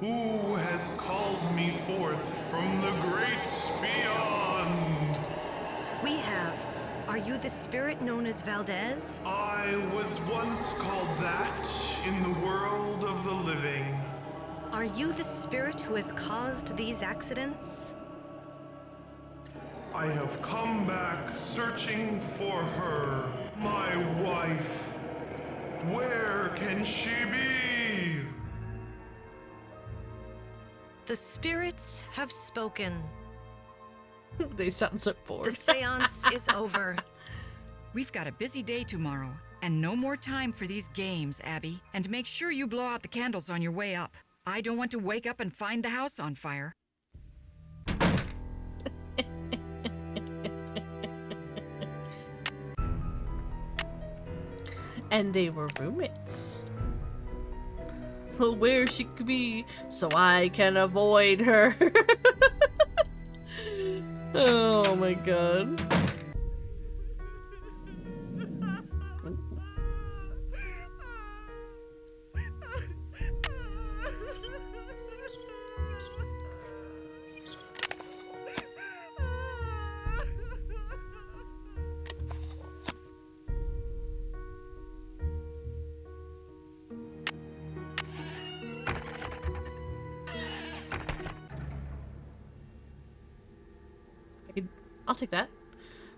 Who has called me forth from the great beyond? We have. Are you the spirit known as Valdez? I was once called that in the world of the living. Are you the spirit who has caused these accidents? I have come back searching for her, my wife. Where can she be? The spirits have spoken. They sound so The bored. seance is over. We've got a busy day tomorrow, and no more time for these games, Abby. And make sure you blow out the candles on your way up. I don't want to wake up and find the house on fire. And they were roommates. Where she could be, so I can avoid her. Oh my god. I'll take that.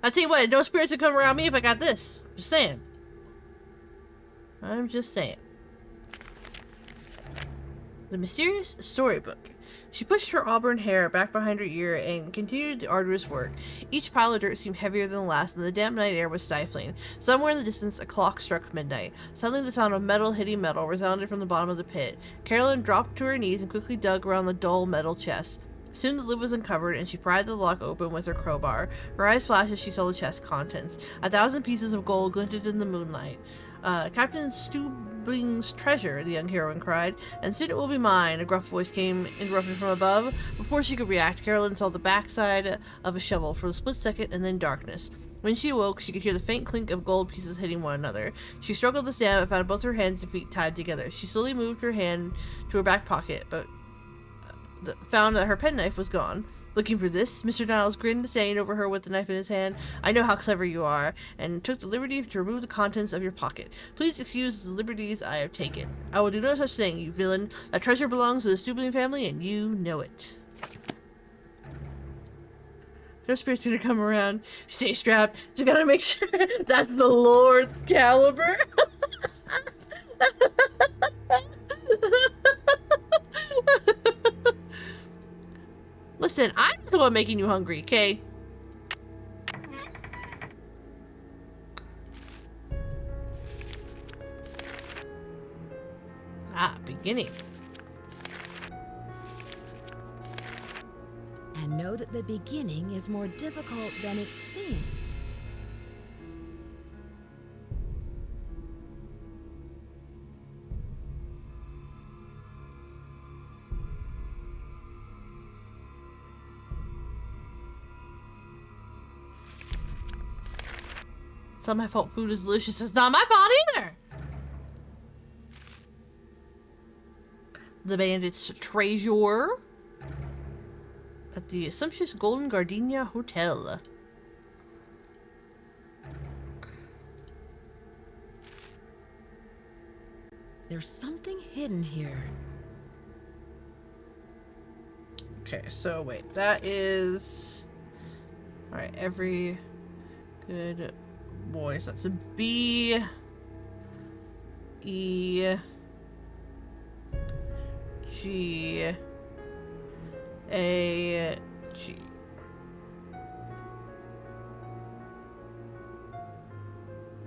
I'll tell you what, no spirits will come around me if I got this. Just saying. I'm just saying. The mysterious storybook. She pushed her auburn hair back behind her ear and continued the arduous work. Each pile of dirt seemed heavier than the last, and the damp night air was stifling. Somewhere in the distance, a clock struck midnight. Suddenly, the sound of metal hitting metal resounded from the bottom of the pit. Carolyn dropped to her knees and quickly dug around the dull metal chest. Soon the lid was uncovered, and she pried the lock open with her crowbar. Her eyes flashed as she saw the chest's contents. 1,000 pieces of gold glinted in the moonlight. Captain Stubling's treasure, the young heroine cried. And soon it will be mine, a gruff voice came interrupted from above. Before she could react, Carolyn saw the backside of a shovel for a split second and then darkness. When she awoke, she could hear the faint clink of gold pieces hitting one another. She struggled to stand but found both her hands and feet tied together. She slowly moved her hand to her back pocket, but found that her penknife was gone. Looking for this, Mr. Niles grinned, standing over her with the knife in his hand. I know how clever you are, and took the liberty to remove the contents of your pocket. Please excuse the liberties I have taken. I will do no such thing, you villain. That treasure belongs to the Stubling family, and you know it. No spirit's gonna come around. Stay strapped. Just gotta make sure that's the Lord's caliber. Listen, I'm the one making you hungry, okay? Beginning. And know that the beginning is more difficult than it seems. It's not my fault food is delicious. It's not my fault either. The bandits' treasure at the sumptuous Golden Gardenia Hotel. There's something hidden here. Okay, so wait, that is... Alright, every good boy. So that's a B, E, G, A, G.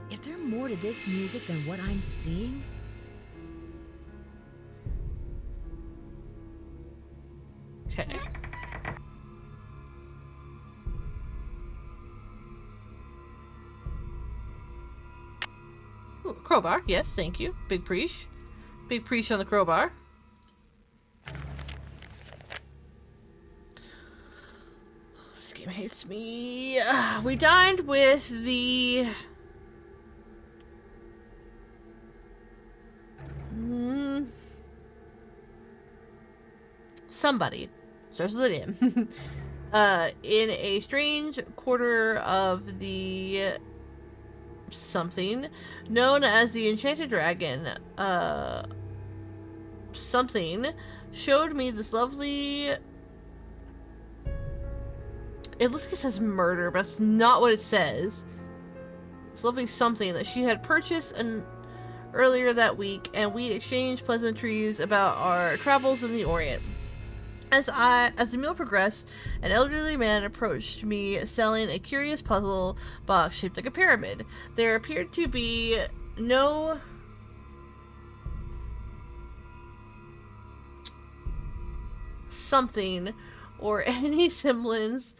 Is there more to this music than what I'm seeing? Okay. Ooh, crowbar, yes, thank you. Big preach. Big preach on the crowbar. This game hates me. We dined with the... somebody. Starts with an M. In a strange quarter of the... something known as the Enchanted Dragon. Something showed me this lovely... It looks like it says murder, but that's not what it says. It's lovely something that she had purchased earlier that week, and we exchanged pleasantries about our travels in the Orient. As the meal progressed, an elderly man approached me selling a curious puzzle box shaped like a pyramid. There appeared to be no something or any semblance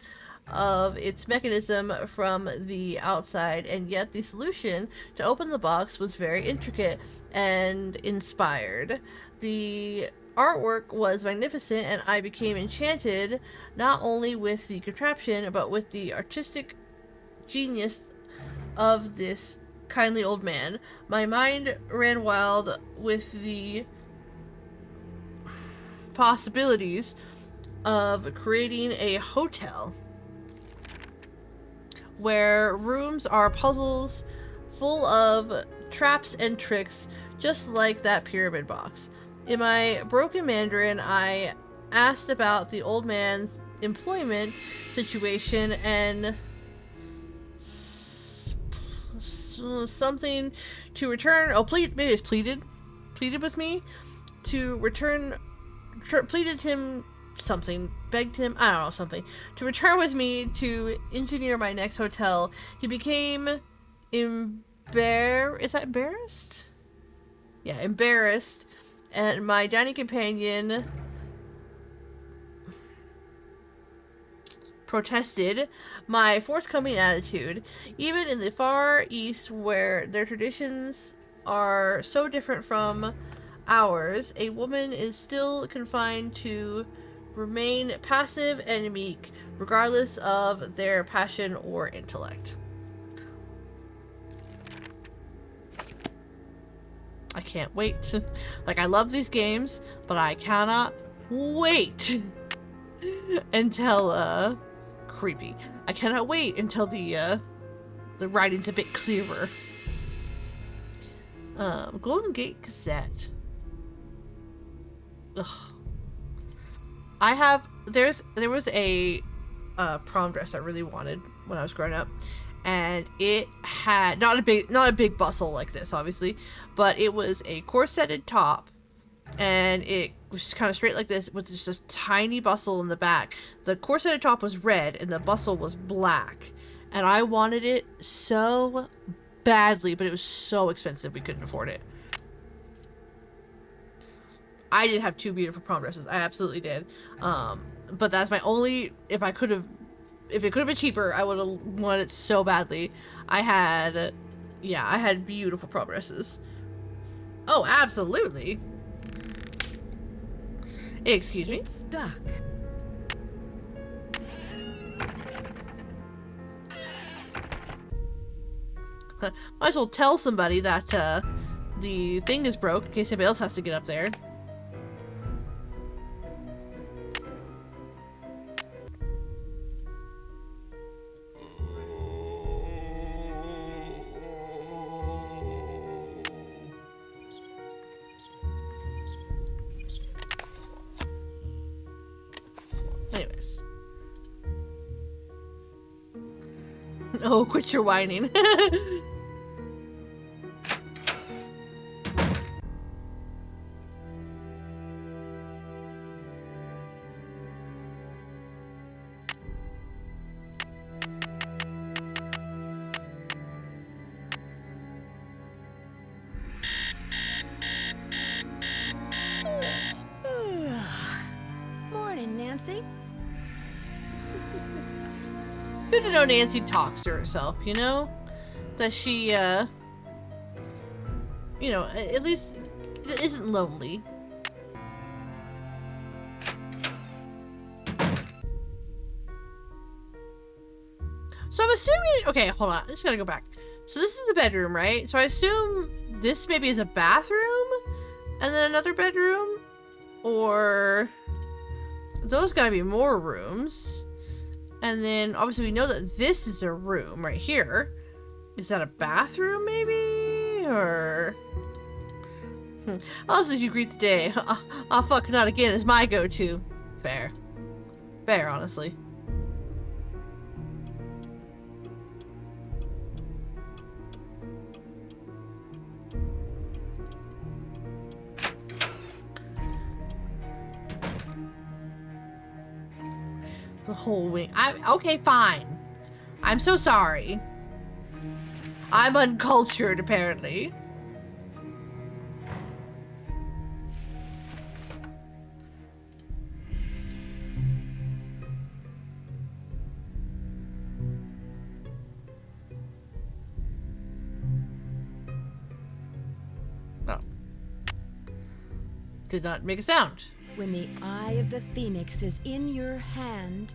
of its mechanism from the outside, and yet the solution to open the box was very intricate and inspired. The artwork was magnificent, and I became enchanted not only with the contraption but with the artistic genius of this kindly old man. My mind ran wild with the possibilities of creating a hotel where rooms are puzzles full of traps and tricks, just like that pyramid box. In my broken Mandarin, I asked about the old man's employment situation and something to return. Oh, maybe it's pleaded with me to return. Pleaded him something, begged him, I don't know, something to return with me to engineer my next hotel. He became embarrassed? Yeah, embarrassed. And my dining companion protested my forthcoming attitude. Even in the Far East, where their traditions are so different from ours, a woman is still confined to remain passive and meek, regardless of their passion or intellect. I can't wait to, like, I love these games, but I cannot wait until, creepy. I cannot wait until the writing's a bit clearer. Golden Gate Gazette. Ugh. There was a prom dress I really wanted when I was growing up, and it had not a big bustle like this, obviously, but it was a corseted top, and it was just kind of straight like this with just a tiny bustle in the back. The corseted top was red and the bustle was black, and I wanted it so badly, but it was so expensive we couldn't afford it. I did have two beautiful prom dresses. I absolutely did. But that's my only, if it could have been cheaper, I would have wanted it so badly. I had beautiful prom dresses. Oh, absolutely. Excuse me. It's stuck. Might as well tell somebody that the thing is broke in case anybody else has to get up there. Anyways. Oh, quit your whining. Morning, Nancy. Good to know Nancy talks to herself, you know? That she, you know, at least isn't lonely. So I'm assuming, okay, hold on, I just gotta go back. So this is the bedroom, right? So I assume this maybe is a bathroom and then another bedroom, or those gotta be more rooms. And then obviously we know that this is a room right here. Is that a bathroom maybe? Or also, you greet the day. I'll fuck not again is my go-to. Fair. Fair, honestly. The whole wing. Okay, fine. I'm so sorry. I'm uncultured, apparently. Oh. Did not make a sound. When the eye of the phoenix is in your hand,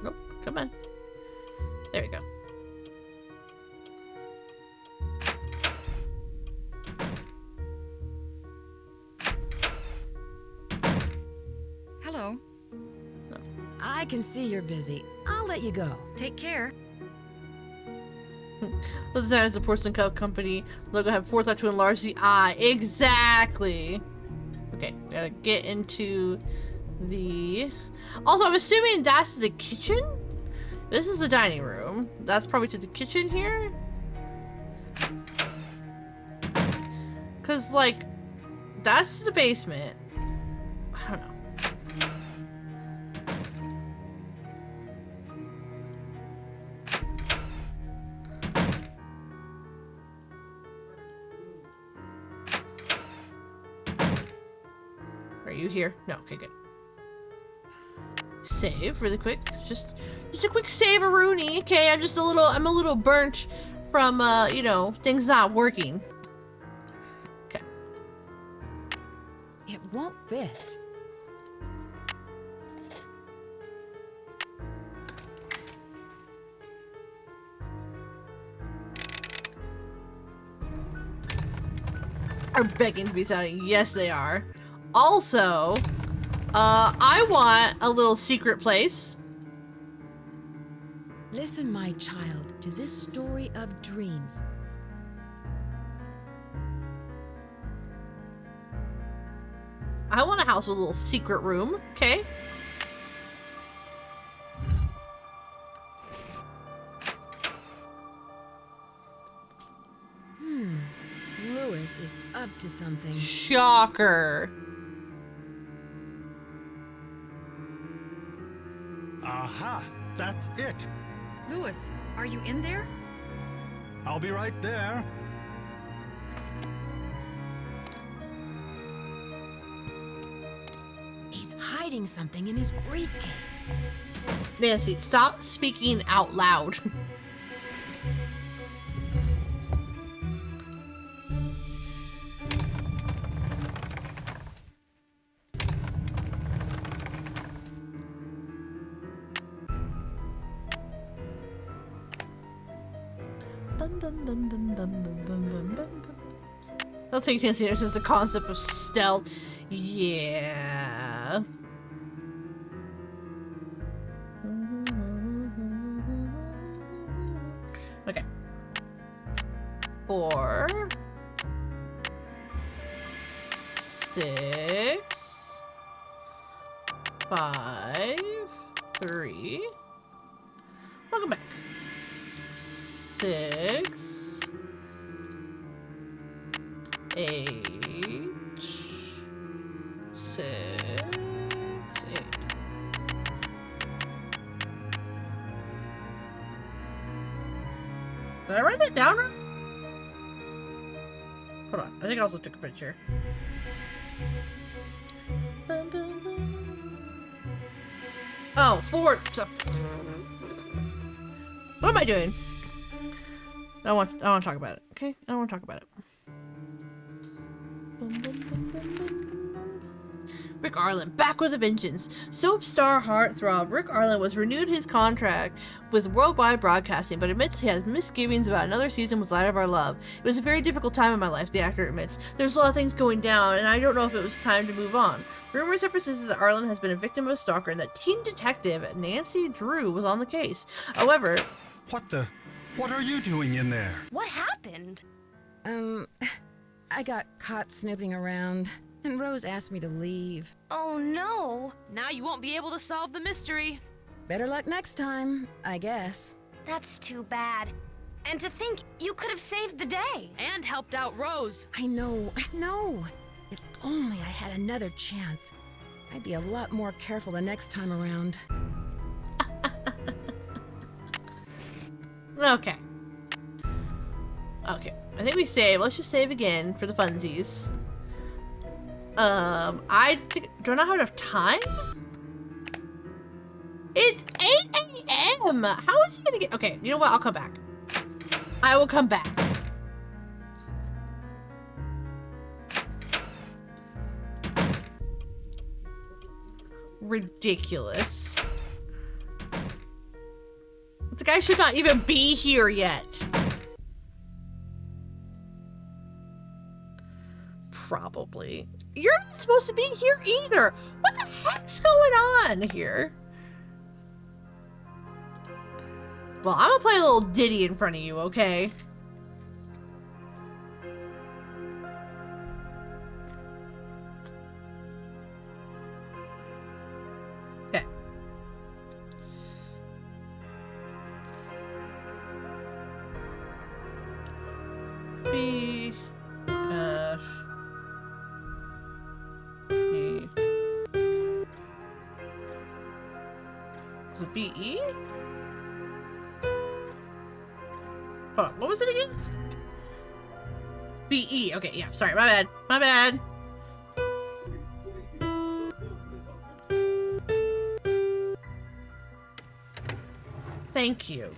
Nope, come on. There we go. Hello. I can see you're busy. I'll let you go. Take care. The designers of the Porcelain Cup Company logo have forethought to enlarge the eye. Exactly. Okay, we gotta get into the... Also, I'm assuming that's the kitchen? This is the dining room. That's probably to the kitchen here? Because, like, that's the basement. I don't know. Are you here? No, okay, good. Save really quick. Just a quick save-a-rooney. Okay, I'm a little burnt from, you know, things not working. Okay. It won't fit. Are begging to be starting. Yes, they are. Also, I want a little secret place. Listen, my child, to this story of dreams. I want a house with a little secret room, okay? Lewis is up to something. Shocker. Aha! That's it! Lewis, are you in there? I'll be right there. He's hiding something in his briefcase. Nancy, stop speaking out loud. I'll take Nancy Anderson's the concept of stealth. Yeah. Okay. 4, 6, 5, 3. Welcome back. 6, 8, 6, 8. Did I write that down wrong? Hold on, I think I also took a picture. Oh, 4. What am I doing? I don't want to talk about it. Okay, I don't want to talk about it. Rick Arlen, back with a vengeance. Soap star heartthrob Rick Arlen was renewed his contract with Worldwide Broadcasting, but admits he has misgivings about another season with Light of Our Love. It was a very difficult time in my life, the actor admits. There's a lot of things going down, and I don't know if it was time to move on. Rumors have persisted that Arlen has been a victim of a stalker and that teen detective Nancy Drew was on the case. However... What are you doing in there? What happened? I got caught snooping around, and Rose asked me to leave. Oh no. Now you won't be able to solve the mystery. Better luck next time, I guess. That's too bad. And to think you could have saved the day. And helped out Rose. I know. If only I had another chance. I'd be a lot more careful the next time around. Okay. Okay. I think we save. Let's just save again for the funsies. Do I not have enough time? It's 8 a.m. How is he gonna get... Okay, you know what? I'll come back. I will come back. Ridiculous. The guy should not even be here yet. Probably. You're not supposed to be here either. What the heck's going on here? Well, I'm gonna play a little ditty in front of you, okay? Okay. B, F, E. Was it B-E? Hold on, what was it again? B-E, okay, yeah, sorry, my bad, my bad. Thank you.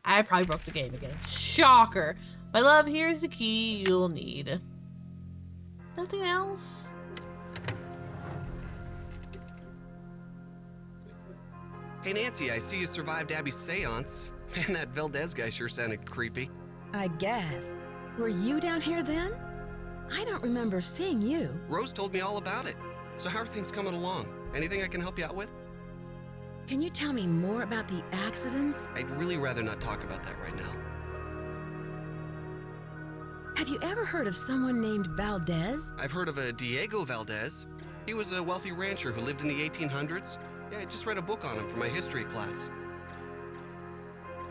I probably broke the game again. Shocker. My love, here's the key you'll need. Nothing else? Hey Nancy, I see you survived Abby's seance. Man, that Valdez guy sure sounded creepy. I guess. Were you down here then? I don't remember seeing you. Rose told me all about it. So how are things coming along? Anything I can help you out with? Can you tell me more about the accidents? I'd really rather not talk about that right now. Have you ever heard of someone named Valdez? I've heard of a Diego Valdez. He was a wealthy rancher who lived in the 1800s. Yeah, I just read a book on him for my history class.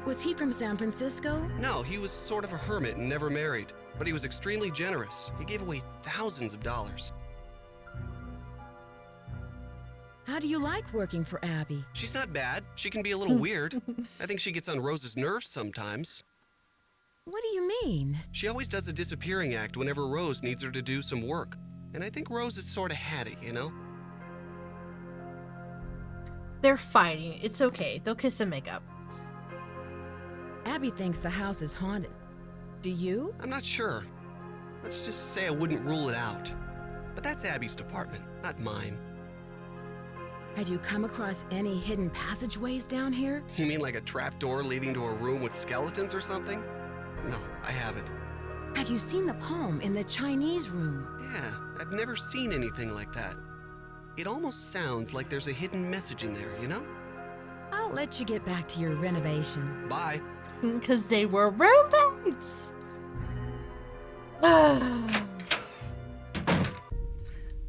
Was he from San Francisco? No, he was sort of a hermit and never married. But he was extremely generous. He gave away thousands of dollars. How do you like working for Abby? She's not bad. She can be a little weird. I think she gets on Rose's nerves sometimes. What do you mean? She always does a disappearing act whenever Rose needs her to do some work. And I think Rose is sort of had it, you know? They're fighting. It's okay. They'll kiss and make up. Abby thinks the house is haunted. Do you? I'm not sure. Let's just say I wouldn't rule it out. But that's Abby's department, not mine. Had you come across any hidden passageways down here? You mean like a trapdoor leading to a room with skeletons or something? No, I haven't. Have you seen the poem in the Chinese room? Yeah, I've never seen anything like that. It almost sounds like there's a hidden message in there, you know? I'll let you get back to your renovation. Bye. Because they were roommates.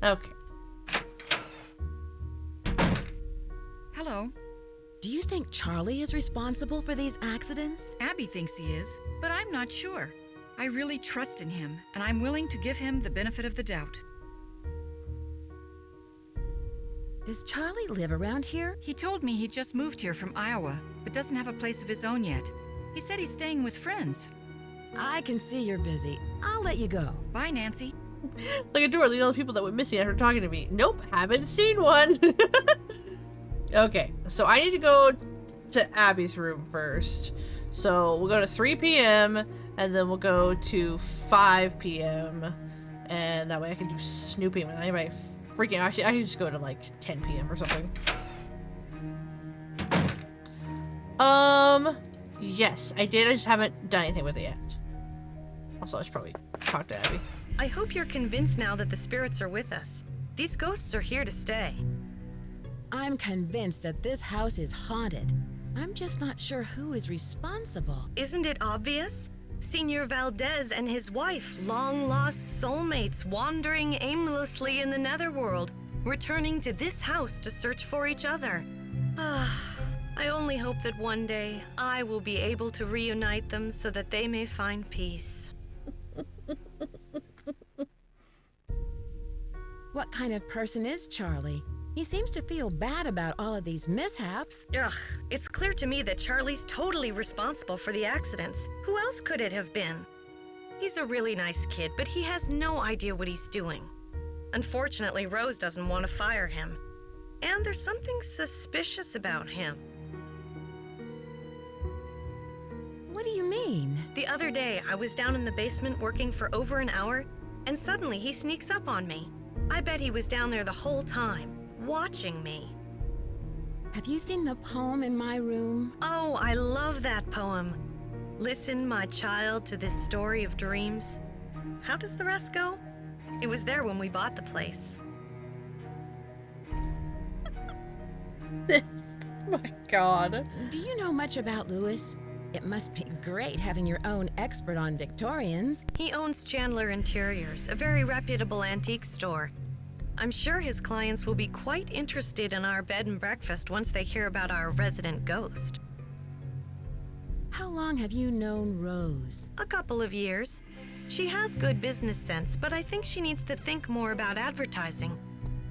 Okay. Hello. Do you think Charlie is responsible for these accidents? Abby thinks he is, but I'm not sure. I really trust in him, and I'm willing to give him the benefit of the doubt. Does Charlie live around here? He told me he just moved here from Iowa, but doesn't have a place of his own yet. He said he's staying with friends. I can see you're busy. I'll let you go. Bye, Nancy. Like a door leading all the people that went missing after talking to me. Nope, haven't seen one. Okay, so I need to go to Abby's room first. So we'll go to 3 p.m. and then we'll go to 5 p.m. And that way I can do snooping with anybody freaking. Actually, I can just go to like 10 p.m. or something. Yes, I did. I just haven't done anything with it yet. Also, I should probably talk to Abby. I hope you're convinced now that the spirits are with us. These ghosts are here to stay. I'm convinced that this house is haunted. I'm just not sure who is responsible. Isn't it obvious? Senor Valdez and his wife, long-lost soulmates wandering aimlessly in the netherworld, returning to this house to search for each other. I only hope that one day I will be able to reunite them so that they may find peace. What kind of person is Charlie? He seems to feel bad about all of these mishaps. Ugh, it's clear to me that Charlie's totally responsible for the accidents. Who else could it have been? He's a really nice kid, but he has no idea what he's doing. Unfortunately, Rose doesn't want to fire him. And there's something suspicious about him. What do you mean? The other day, I was down in the basement working for over an hour, and suddenly he sneaks up on me. I bet he was down there the whole time, watching me. Have you seen the poem in my room? Oh, I love that poem. Listen, my child, to this story of dreams. How does the rest go? It was there when we bought the place. My God. Do you know much about Louis? It must be great having your own expert on Victorians. He owns Chandler Interiors, a very reputable antique store. I'm sure his clients will be quite interested in our bed and breakfast once they hear about our resident ghost. How long have you known Rose? A couple of years. She has good business sense, but I think she needs to think more about advertising.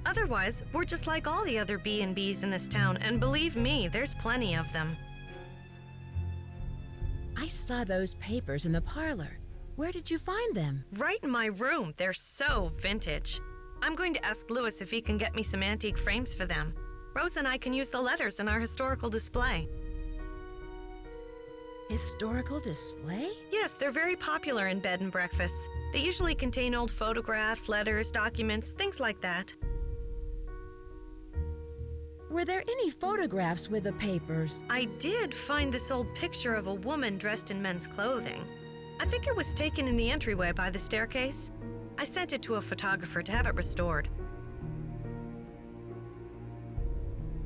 Otherwise, we're just like all the other B&Bs in this town, and believe me, there's plenty of them. I saw those papers in the parlor. Where did you find them? Right in my room. They're so vintage. I'm going to ask Louis if he can get me some antique frames for them. Rose and I can use the letters in our historical display. Historical display? Yes, they're very popular in bed and breakfasts. They usually contain old photographs, letters, documents, things like that. Were there any photographs with the papers? I did find this old picture of a woman dressed in men's clothing. I think it was taken in the entryway by the staircase. I sent it to a photographer to have it restored.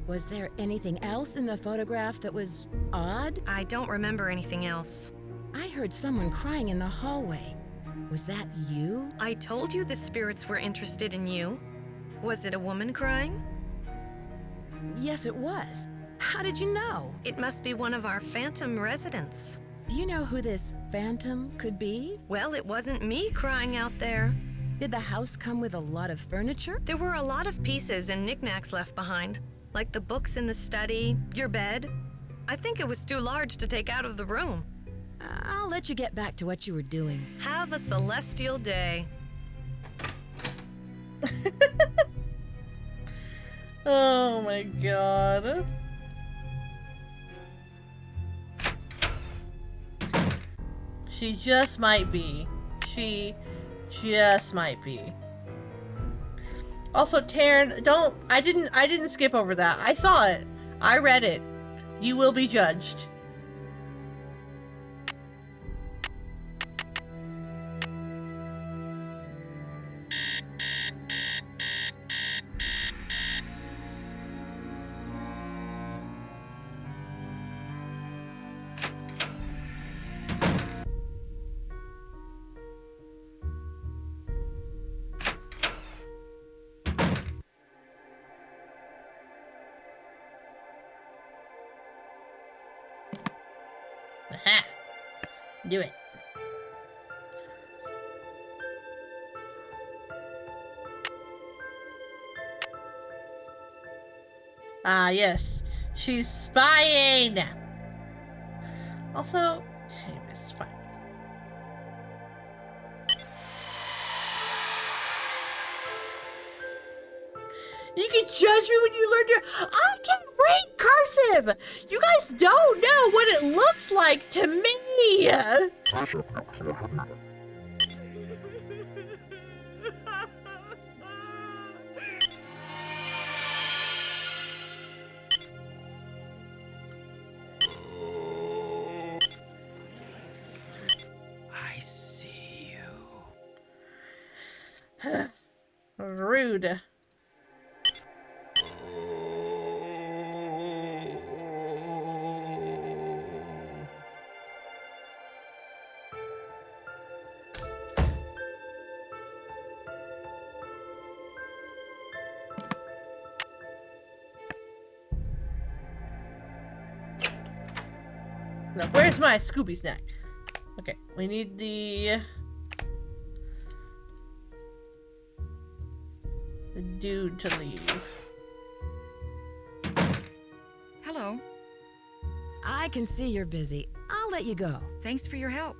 Was there anything else in the photograph that was odd? I don't remember anything else. I heard someone crying in the hallway. Was that you? I told you the spirits were interested in you. Was it a woman crying? Yes, it was. How did you know? It must be one of our phantom residents. Do you know who this phantom could be? Well, it wasn't me crying out there. Did the house come with a lot of furniture? There were a lot of pieces and knickknacks left behind, like the books in the study, your bed. I think it was too large to take out of the room. I'll let you get back to what you were doing. Have a celestial day. Oh my god. She just might be. She just might be. Also, Taryn, I didn't skip over that. I saw it. I read it. You will be judged. Aha! Do it. Ah, yes. She's spying! Also, damn, it's fine. You can judge me when you learn to. I can read cursive! You guys don't know what it looks like to me! I see you. Rude. Now, where's my Scooby snack? Okay, we need the dude to leave. Hello. I can see you're busy. I'll let you go. Thanks for your help.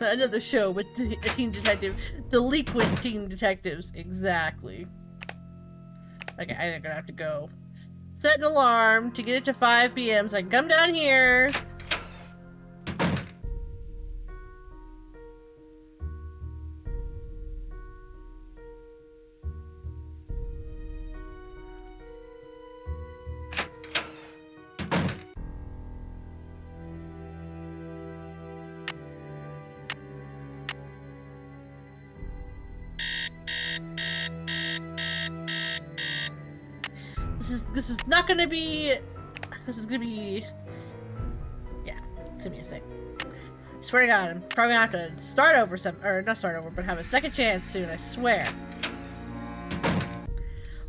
Another show with a teen detective. Delinquent teen detectives. Exactly. Okay, I'm gonna have to go. Set an alarm to get it to 5 p.m. so I can come down here. This is not gonna be. This is gonna be. Yeah, it's gonna be a thing. I swear to God, I'm probably gonna have to start over or not start over, but have a second chance soon. I swear.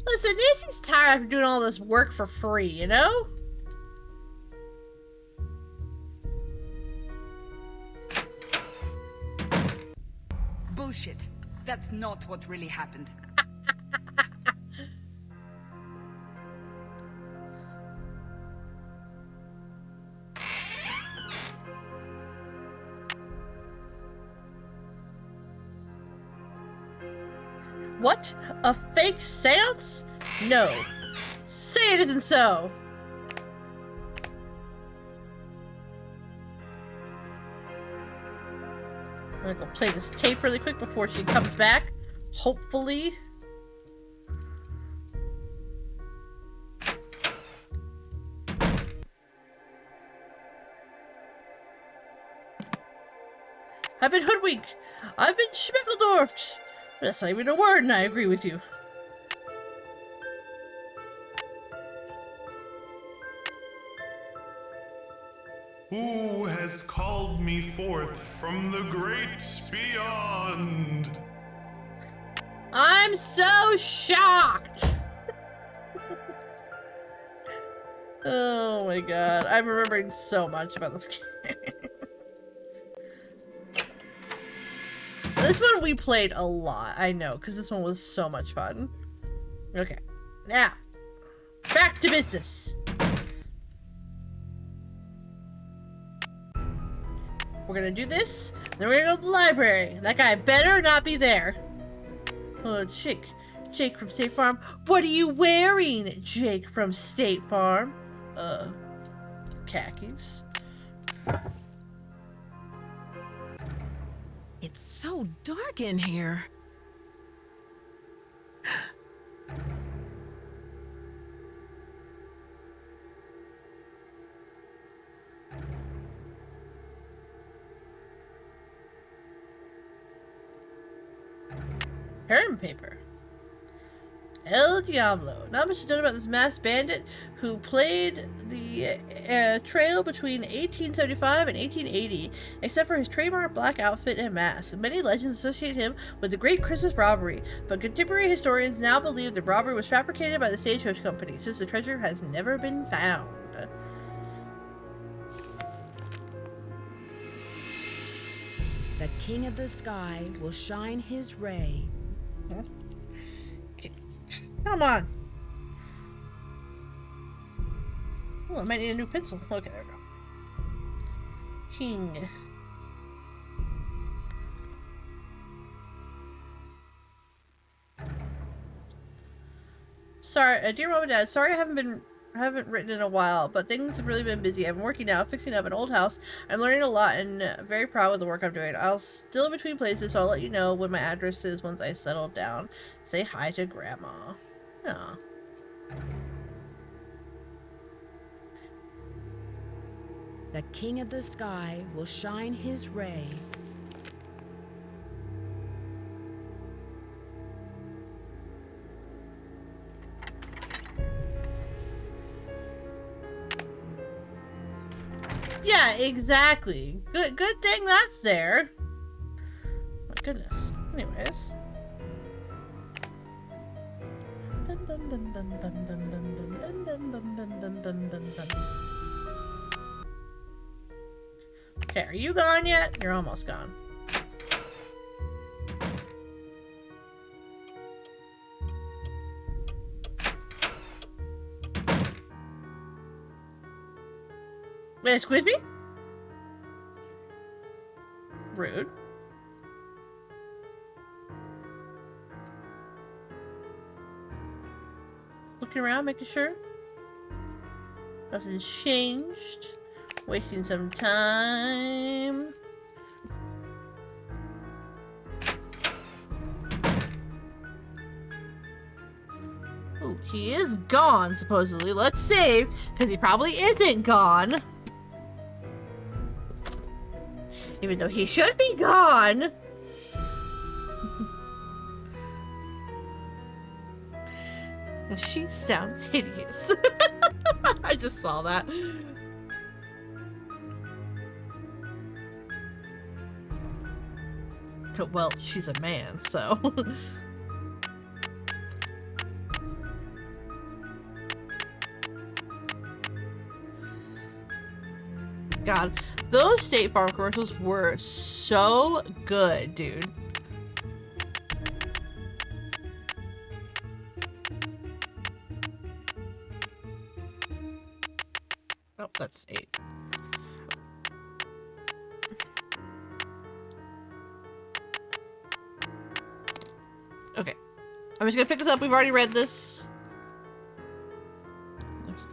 Listen, Nancy's tired after doing all this work for free, you know? Bullshit. That's not what really happened. What? A fake seance? No. Say it isn't so! I'm gonna go play this tape really quick before she comes back. Hopefully. I've been hoodwinked. I've been schmickeldorfed. That's not even a word, and I agree with you. Who has called me forth from the great beyond? I'm so shocked! Oh my god. I'm remembering so much about this game. This one we played a lot, I know, because this one was so much fun. Okay. Now, back to business. We're gonna do this, then we're gonna go to the library. That guy better not be there. Oh, it's Jake. Jake from State Farm. What are you wearing, Jake from State Farm? Khakis. It's so dark in here. Herm paper. El Diablo. Not much is known about this masked bandit who played the trail between 1875 and 1880, except for his trademark black outfit and mask. Many legends associate him with the Great Christmas Robbery, but contemporary historians now believe the robbery was fabricated by the Stagecoach Company, since the treasure has never been found. The king of the sky will shine his ray. Come on. Oh, I might need a new pencil. Okay, there we go. King. Sorry, dear mom and dad, sorry I haven't written in a while, but things have really been busy. I've been working now, fixing up an old house. I'm learning a lot and very proud of the work I'm doing. I'll still in between places, so I'll let you know when my address is once I settle down. Say hi to Grandma. Aw. The king of the sky will shine his ray. Yeah, exactly. Good thing that's there. My goodness. Anyways. Okay, are you gone yet? You're almost gone. Wait, excuse me? Rude. Looking around, making sure nothing's changed. Wasting some time. Ooh, he is gone, supposedly. Let's save, because he probably isn't gone. Even though he should be gone. She sounds hideous. I just saw that. Well, she's a man, so. God, those State Farm commercials were so good, dude. Oh, that's 8. Okay. I'm just gonna pick this up. We've already read this.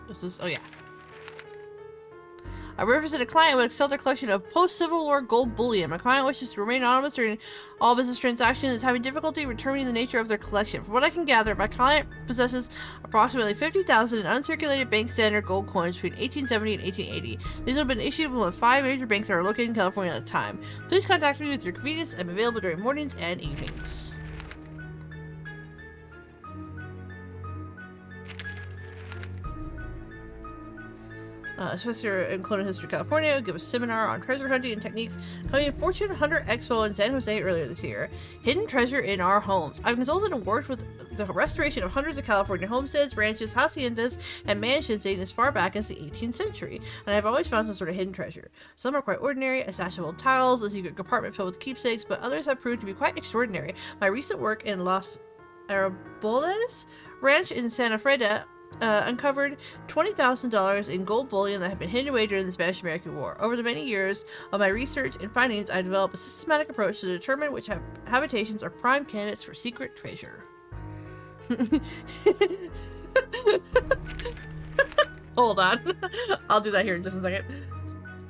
This is, oh yeah. I represent a client who would sell their collection of post-Civil War gold bullion. My client wishes to remain anonymous during all business transactions and is having difficulty determining the nature of their collection. From what I can gather, my client possesses approximately 50,000 in uncirculated bank standard gold coins between 1870 and 1880. These have been issued with 5 major banks that are located in California at the time. Please contact me with your convenience. I'm available during mornings and evenings. Professor in Colonial History, California, will give a seminar on treasure hunting and techniques coming in Fortune Hunter Expo in San Jose earlier this year. Hidden treasure in our homes. I've consulted and worked with the restoration of hundreds of California homesteads, ranches, haciendas, and mansions dating as far back as the 18th century, and I've always found some sort of hidden treasure. Some are quite ordinary, a stash of old tiles, a secret compartment filled with keepsakes, but others have proved to be quite extraordinary. My recent work in Los Araboles Ranch in Santa Freda uncovered $20,000 in gold bullion that had been hidden away during the Spanish-American War. Over the many years of my research and findings, I developed a systematic approach to determine which habitations are prime candidates for secret treasure. Hold on. I'll do that here in just a second.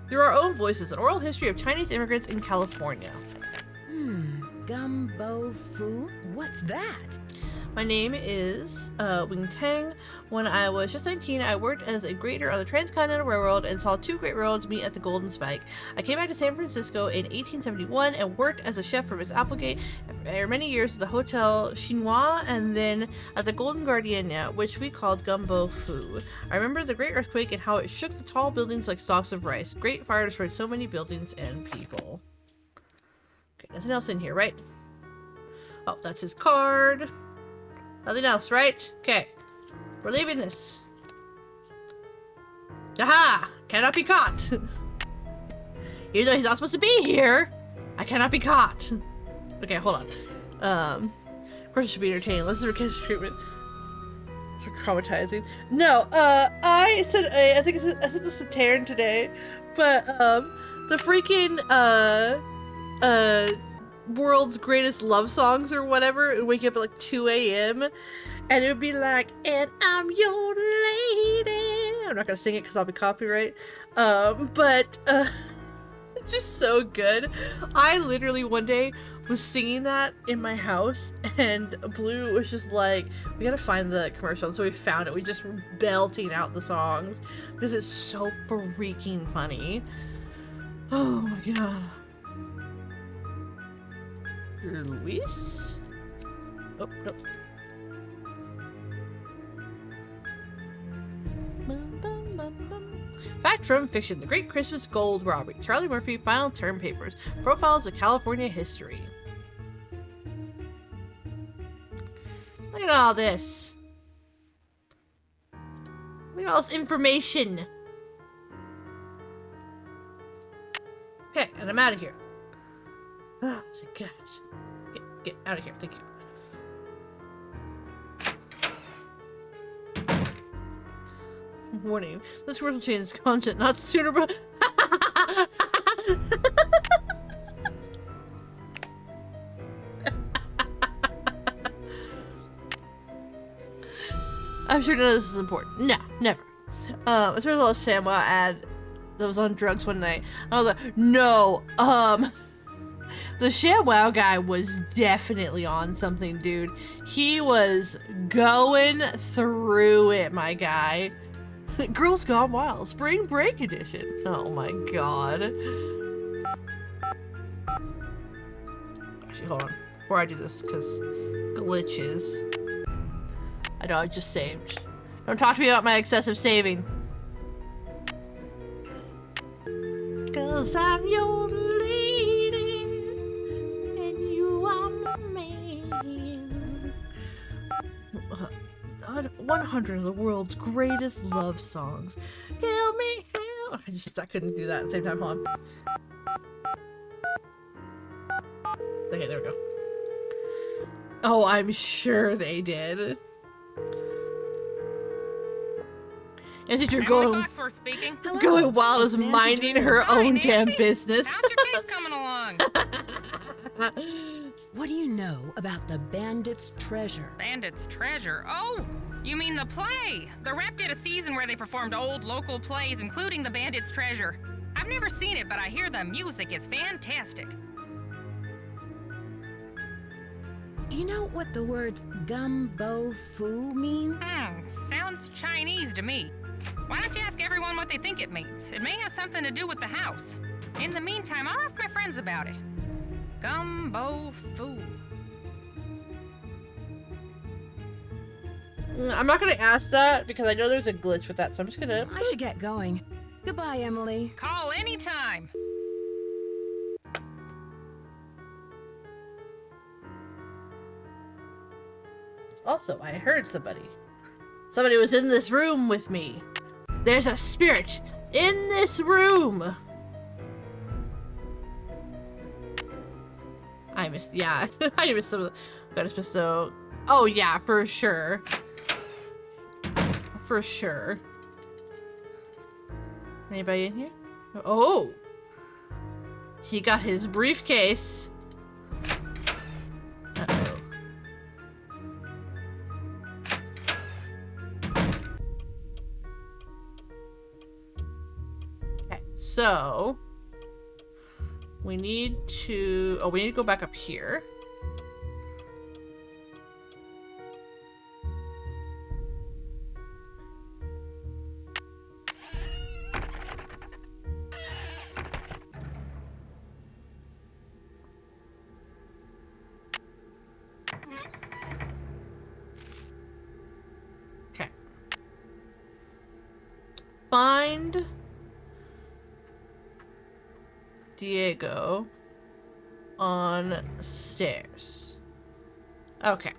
Through our own voices, an oral history of Chinese immigrants in California. Gumbo Fu? What's that? My name is Wing Tang. When I was just 19, I worked as a grader on the Transcontinental Railroad and saw 2 great railroads meet at the Golden Spike. I came back to San Francisco in 1871 and worked as a chef for Miss Applegate for many years at the Hotel Chinois and then at the Golden Gardenia, which we called Gumbo Fu. I remember the Great Earthquake and how it shook the tall buildings like stalks of rice. Great fire destroyed so many buildings and people. Okay, nothing else in here, right? Oh, that's his card. Nothing else, right? Okay. We're leaving this. Aha! Cannot be caught! Even though he's not supposed to be here, I cannot be caught. Okay, hold on. Of course it should be entertaining. Let's do cancer treatment. It's traumatizing. No, I said, I think this is Taryn today, but, the freaking, world's greatest love songs or whatever, and wake up at like 2 a.m. and it would be like, and I'm your lady. I'm not gonna sing it because I'll be copyright. But it's just so good. I literally one day was singing that in my house and Blue was just like, we gotta find the commercial, and so we found it. We just were belting out the songs because it's so freaking funny. Oh my god. Luis? Oh, no. Fact from fiction: The Great Christmas Gold Robbery. Charlie Murphy, Final Term Papers. Profiles of California History. Look at all this. Look at all this information. Okay, and I'm out of here. Oh, my gosh. Get out of here. Thank you. Warning. This commercial changes content not sooner, but... I'm sure none of this is important. No, never. I saw a little ShamWow ad that was on drugs one night. I was like, no, the ShamWow guy was definitely on something, dude. He was going through it, my guy. Girls Gone Wild, Spring Break Edition. Oh my god. Actually, hold on. Before I do this, because glitches. I know, I just saved. Don't talk to me about my excessive saving. 'Cause I'm your lady, and you are my man. 100 of the world's greatest love songs. Tell me how. I couldn't do that at the same time. Hold on. Okay, there we go. Oh, I'm sure they did. And you're going wild as minding her own damn business. How's your case coming along? what do you know about the Bandit's Treasure? Bandit's Treasure? Oh, you mean the play? The Rep did a season where they performed old local plays, including the Bandit's Treasure. I've never seen it, but I hear the music is fantastic. Do you know what the words gumbo foo mean? Sounds Chinese to me. Why don't you ask everyone what they think it means? It may have something to do with the house. In the meantime, I'll ask my friends about it. Gumbo foo. I'm not gonna ask that because I know there's a glitch with that, so I'm just gonna... I should get going. Goodbye, Emily. Call anytime. Also, I heard somebody. Somebody was in this room with me. There's a spirit in this room. I missed, yeah. I missed some of the... Got a so... Oh, yeah, for sure. For sure. Anybody in here? Oh! He got his briefcase. Uh-oh. Okay, so... We need to... Oh, we need to go back up here. Okay. Find... Diego on stairs. Okay.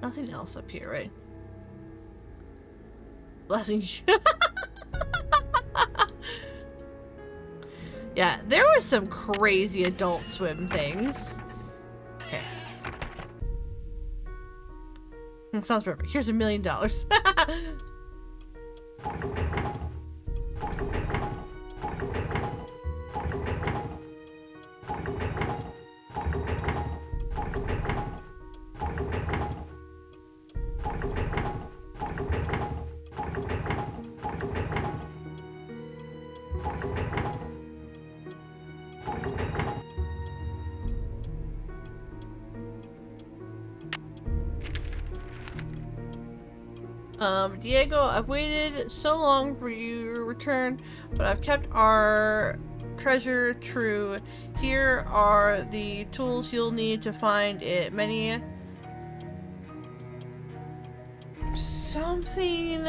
Nothing else up here, right? Blessing. Yeah, there were some crazy Adult Swim things. Okay. Sounds perfect. Here's $1 million. Diego, I've waited so long for your return, but I've kept our treasure true. Here are the tools you'll need to find it. Many... Something...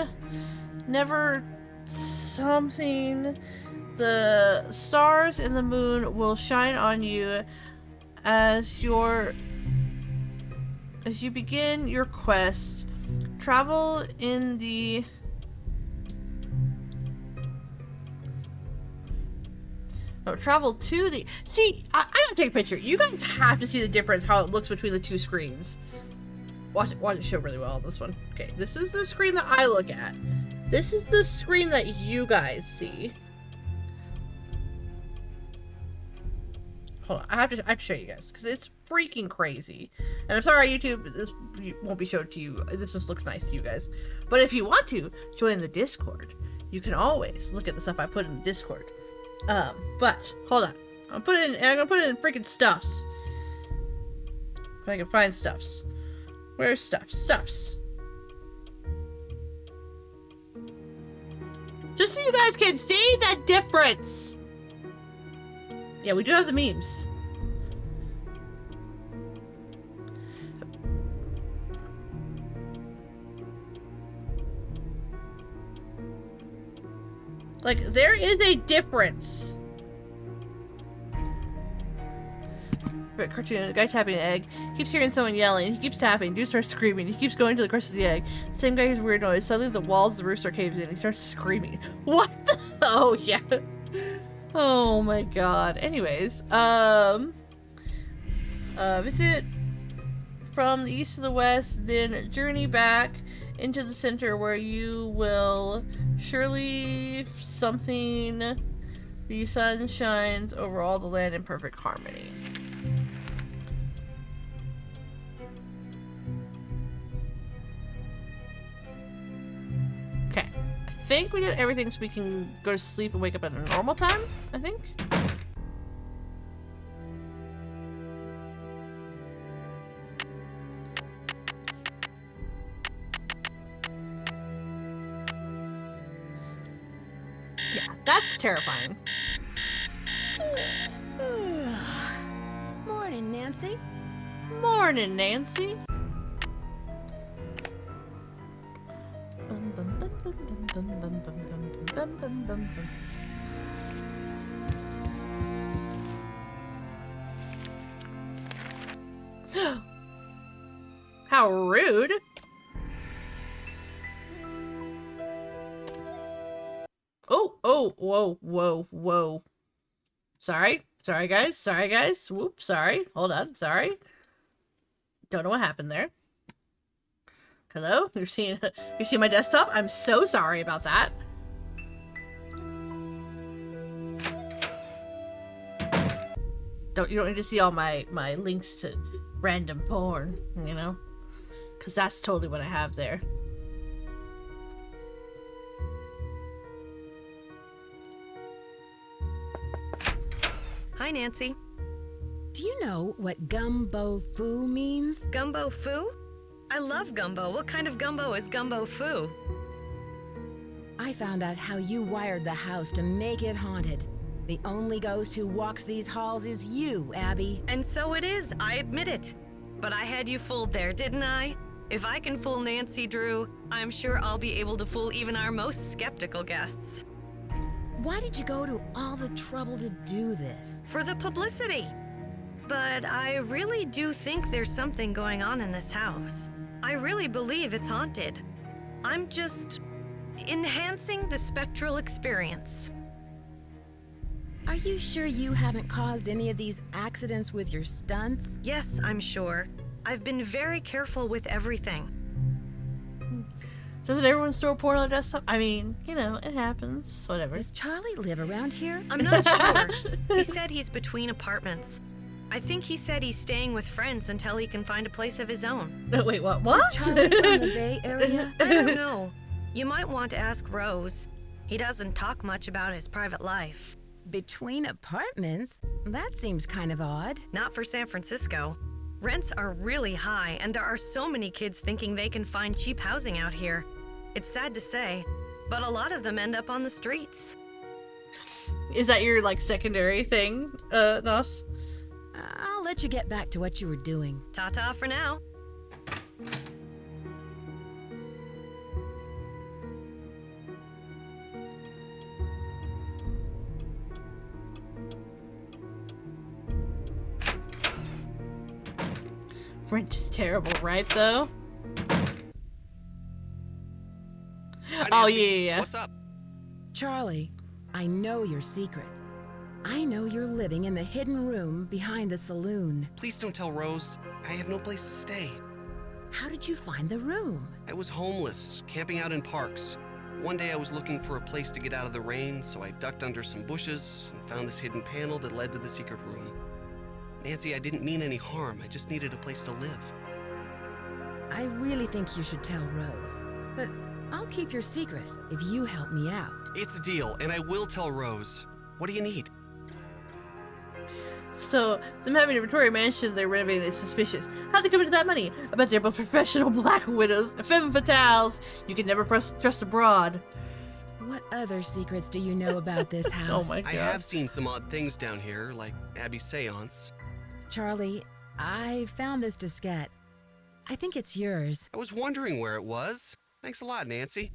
Never... Something... The stars and the moon will shine on you as you begin your quest. Travel in the... Oh, travel to the... See, I gotta take a picture. You guys have to see the difference, how it looks between the two screens. Watch it show really well on this one. Okay, this is the screen that I look at. This is the screen that you guys see. Hold on, I have to show you guys, because it's freaking crazy. And I'm sorry, YouTube, this won't be shown to you. This just looks nice to you guys. But if you want to join the Discord, you can always look at the stuff I put in the Discord. But hold on, I'm gonna put it in freaking stuffs. If I can find stuffs. Where's stuffs? Stuffs. Just so you guys can see the difference. Yeah, we do have the memes. Like, there is a difference. Cartoon, the guy tapping an egg. Keeps hearing someone yelling. He keeps tapping. Dude starts screaming. He keeps going to the crushes the egg. Same guy hears a weird noise. Suddenly the walls of the roof start caving in. He starts screaming. What the? Oh, yeah. Oh my god. Anyways, visit from the east to the west, then journey back into the center where you will surely something. The sun shines over all the land in perfect harmony. Okay. I think we did everything so we can go to sleep and wake up at a normal time, I think. Yeah, that's terrifying. Morning, Nancy. Morning, Nancy. How rude. Oh, whoa. Sorry, guys. Whoops, sorry. Hold on, sorry. Don't know what happened there. Hello? You're seeing my desktop? I'm so sorry about that. You don't need to see all my links to random porn, you know? Because that's totally what I have there. Hi, Nancy. Do you know what gumbo foo means? Gumbo foo? I love gumbo. What kind of gumbo is gumbo foo? I found out how you wired the house to make it haunted. The only ghost who walks these halls is you, Abby. And so it is, I admit it. But I had you fooled there, didn't I? If I can fool Nancy Drew, I'm sure I'll be able to fool even our most skeptical guests. Why did you go to all the trouble to do this? For the publicity. But I really do think there's something going on in this house. I really believe it's haunted. I'm just enhancing the spectral experience. Are you sure you haven't caused any of these accidents with your stunts? Yes, I'm sure. I've been very careful with everything. Doesn't everyone store porn on their desktop? I mean, you know, it happens. Whatever. Does Charlie live around here? I'm not sure. He said he's between apartments. I think he said he's staying with friends until he can find a place of his own. Wait, what? Is Charlie from the Bay Area? I don't know. You might want to ask Rose. He doesn't talk much about his private life. Between apartments? That seems kind of odd. Not for San Francisco. Rents are really high, and there are so many kids thinking they can find cheap housing out here. It's sad to say, but a lot of them end up on the streets. Is that your, like, secondary thing, Nos? I'll let you get back to what you were doing. Ta-ta for now. French is terrible, right, though? Hi, Oh, Nancy. yeah. What's up? Charlie, I know your secret. I know you're living in the hidden room behind the saloon. Please don't tell Rose. I have no place to stay. How did you find the room? I was homeless, camping out in parks. One day I was looking for a place to get out of the rain, so I ducked under some bushes and found this hidden panel that led to the secret room. Nancy, I didn't mean any harm. I just needed a place to live. I really think you should tell Rose, but I'll keep your secret if you help me out. It's a deal, and I will tell Rose. What do you need? So, them having a Victoria mansion they're renovating is suspicious. How'd they come into that money? I bet they're both professional black widows, femme fatales. You can never trust abroad. What other secrets do you know about this house? Oh my god. I have seen some odd things down here, like Abby's seance. Charlie, I found this diskette. I think it's yours. I was wondering where it was. Thanks a lot, Nancy.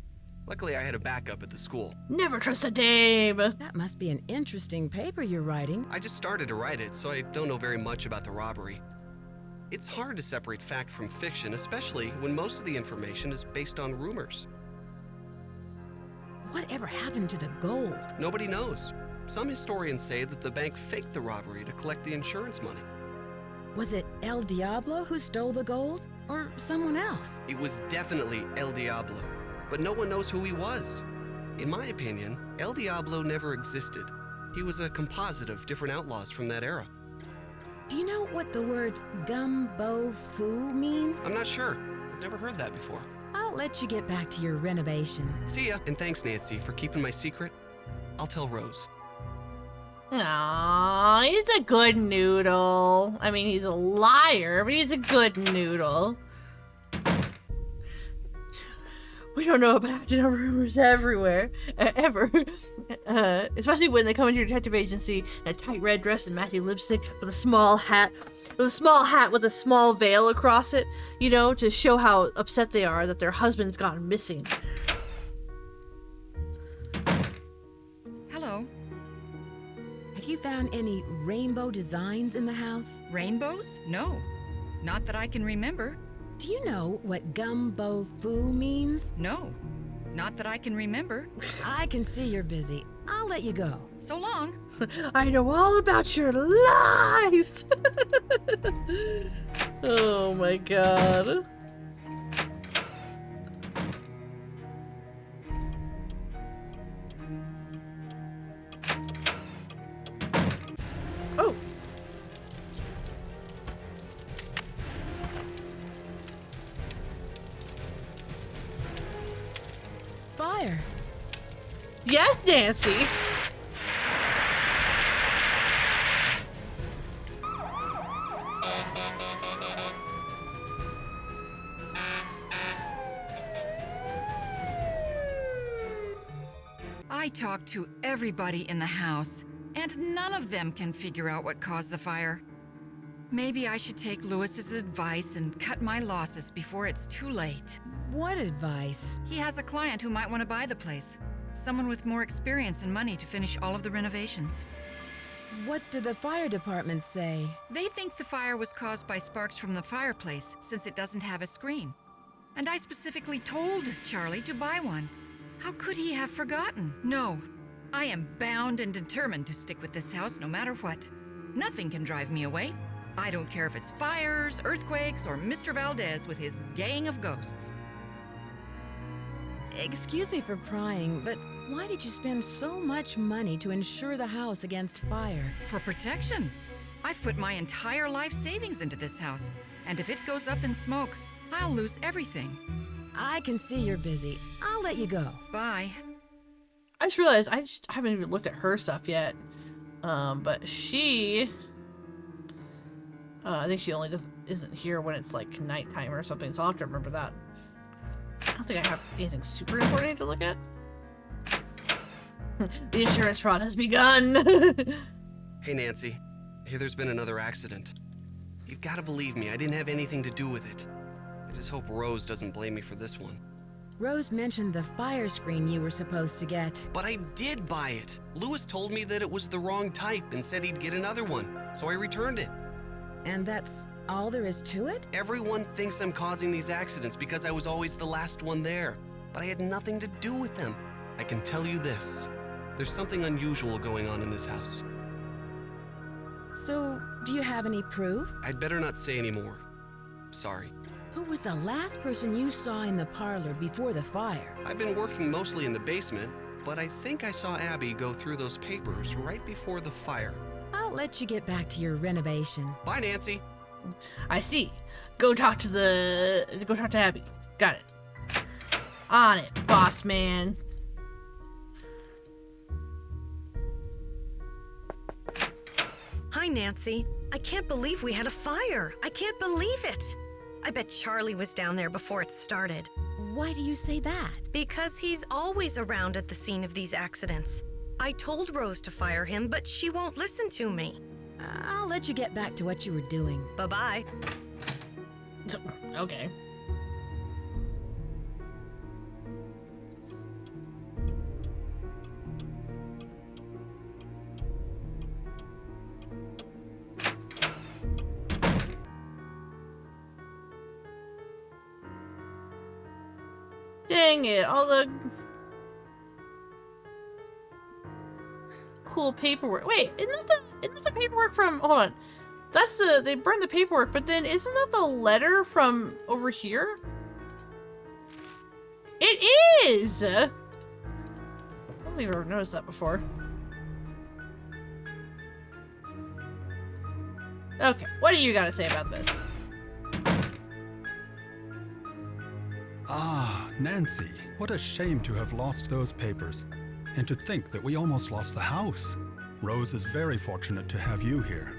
Luckily, I had a backup at the school. Never trust a dame. That must be an interesting paper you're writing. I just started to write it, so I don't know very much about the robbery. It's hard to separate fact from fiction, especially when most of the information is based on rumors. Whatever happened to the gold? Nobody knows. Some historians say that the bank faked the robbery to collect the insurance money. Was it El Diablo who stole the gold? Or someone else? It was definitely El Diablo, but no one knows who he was. In my opinion, El Diablo never existed. He was a composite of different outlaws from that era. Do you know what the words gumbo foo mean? I'm not sure. I've never heard that before. I'll let you get back to your renovation. See ya, and thanks, Nancy, for keeping my secret. I'll tell Rose. Aww, he's a good noodle. I mean, he's a liar, but he's a good noodle. We don't know about it. Rumors everywhere, ever. Especially when they come into your detective agency in a tight red dress and matching lipstick with a small hat, with a small veil across it, you know, to show how upset they are that their husband's gone missing. Hello. Have you found any rainbow designs in the house? Rainbows? No. Not that I can remember. Do you know what gumbo foo means? No. Not that I can remember. I can see you're busy. I'll let you go. So long. I know all about your lies! Oh my god. Oh! Fire. Yes, Nancy! I talked to everybody in the house, and none of them can figure out what caused the fire. Maybe I should take Lewis's advice and cut my losses before it's too late. What advice? He has a client who might want to buy the place. Someone with more experience and money to finish all of the renovations. What did the fire department say? They think the fire was caused by sparks from the fireplace, since it doesn't have a screen. And I specifically told Charlie to buy one. How could he have forgotten? No, I am bound and determined to stick with this house no matter what. Nothing can drive me away. I don't care if it's fires, earthquakes, or Mr. Valdez with his gang of ghosts. Excuse me for prying, but why did you spend so much money to insure the house against fire? For protection. I've put my entire life savings into this house, and if it goes up in smoke, I'll lose everything. I can see you're busy. I'll let you go. Bye. I just realized I haven't even looked at her stuff yet. But she... I think she only isn't here when it's like nighttime or something, so I'll have to remember that. I don't think I have anything super important to look at. The insurance fraud has begun! Hey, Nancy. I hear there's been another accident. You've got to believe me, I didn't have anything to do with it. I just hope Rose doesn't blame me for this one. Rose mentioned the fire screen you were supposed to get. But I did buy it. Lewis told me that it was the wrong type and said he'd get another one, so I returned it. And that's all there is to it? Everyone thinks I'm causing these accidents because I was always the last one there, but I had nothing to do with them. I can tell you this. There's something unusual going on in this house. So, do you have any proof? I'd better not say any more. Sorry. Who was the last person you saw in the parlor before the fire? I've been working mostly in the basement, but I think I saw Abby go through those papers right before the fire. I'll let you get back to your renovation. Bye, Nancy. I see. Go talk to Abby. Got it. On it, boss man. Hi, Nancy. I can't believe we had a fire. I can't believe it. I bet Charlie was down there before it started. Why do you say that? Because he's always around at the scene of these accidents. I told Rose to fire him, but she won't listen to me. I'll let you get back to what you were doing. Bye-bye. Okay. Dang it, all the cool paperwork. Wait, isn't that the paperwork from, hold on. That's they burned the paperwork, but then isn't that the letter from over here? It is! I don't think I've ever noticed that before. Okay, what do you gotta say about this? Ah, Nancy, what a shame to have lost those papers. And to think that we almost lost the house. Rose is very fortunate to have you here.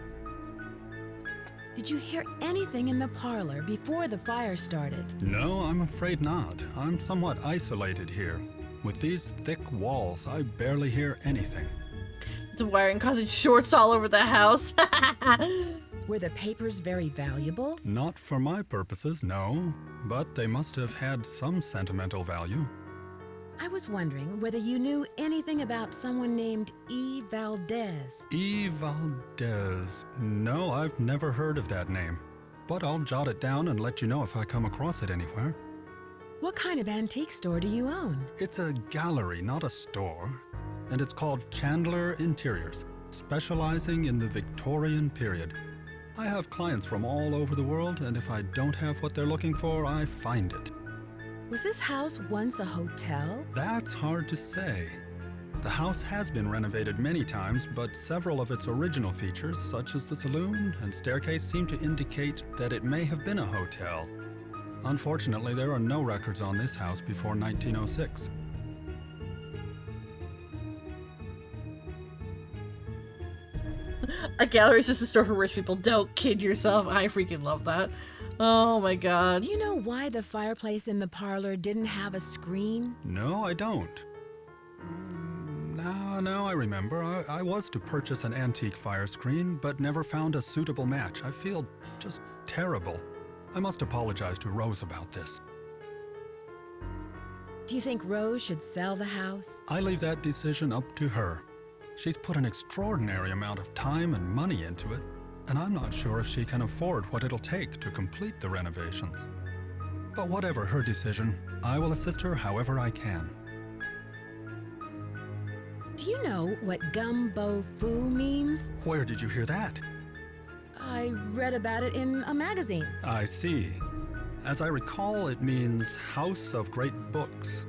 Did you hear anything in the parlor before the fire started? No, I'm afraid not. I'm somewhat isolated here. With these thick walls, I barely hear anything. The wiring causing shorts all over the house. Were the papers very valuable? Not for my purposes, no. But they must have had some sentimental value. I was wondering whether you knew anything about someone named E. Valdez. E. Valdez. No, I've never heard of that name. But I'll jot it down and let you know if I come across it anywhere. What kind of antique store do you own? It's a gallery, not a store. And it's called Chandler Interiors, specializing in the Victorian period. I have clients from all over the world, and if I don't have what they're looking for, I find it. Was this house once a hotel? That's hard to say. The house has been renovated many times, but several of its original features, such as the saloon and staircase, seem to indicate that it may have been a hotel. Unfortunately, there are no records on this house before 1906. A gallery is just a store for rich people. Don't kid yourself. I freaking love that. Oh my god. Do you know why the fireplace in the parlor didn't have a screen? No, I don't. No, I remember. I was to purchase an antique fire screen, but never found a suitable match. I feel just terrible. I must apologize to Rose about this. Do you think Rose should sell the house? I leave that decision up to her. She's put an extraordinary amount of time and money into it, and I'm not sure if she can afford what it'll take to complete the renovations. But whatever her decision, I will assist her however I can. Do you know what gumbo foo means? Where did you hear that? I read about it in a magazine. I see. As I recall, it means House of Great Books.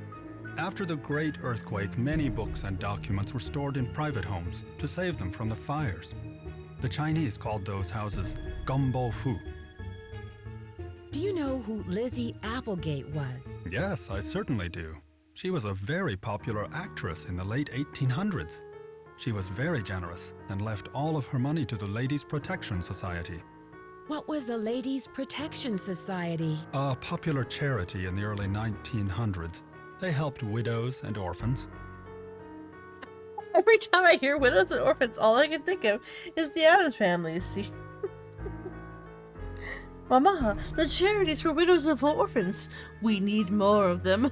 After the Great Earthquake, many books and documents were stored in private homes to save them from the fires. The Chinese called those houses gumbo fu. Do you know who Lizzie Applegate was? Yes, I certainly do. She was a very popular actress in the late 1800s. She was very generous and left all of her money to the Ladies' Protection Society. What was the Ladies' Protection Society? A popular charity in the early 1900s. They helped widows and orphans. Every time I hear widows and orphans, all I can think of is the Addams Family. See, Mama, the charities for widows and for orphans. We need more of them.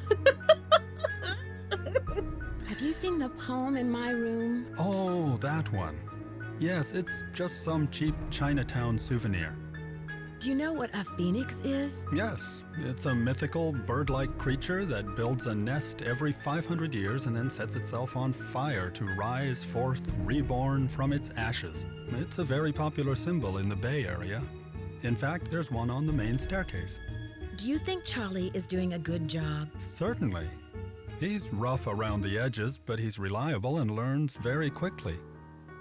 Have you seen the poem in my room? Oh, that one. Yes, it's just some cheap Chinatown souvenir. Do you know what a phoenix is? Yes, it's a mythical bird-like creature that builds a nest every 500 years and then sets itself on fire to rise forth reborn from its ashes. It's a very popular symbol in the Bay Area. In fact, there's one on the main staircase. Do you think Charlie is doing a good job? Certainly. He's rough around the edges, but he's reliable and learns very quickly.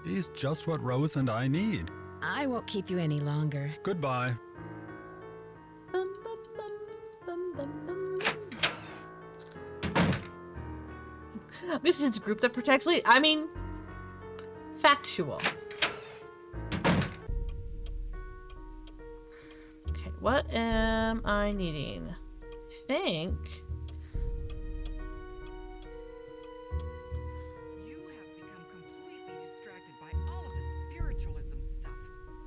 He's just what Rose and I need. I won't keep you any longer. Goodbye. This is a group that protects I mean, factual. Okay, what am I needing? I think. You have become completely distracted by all of the spiritualism stuff.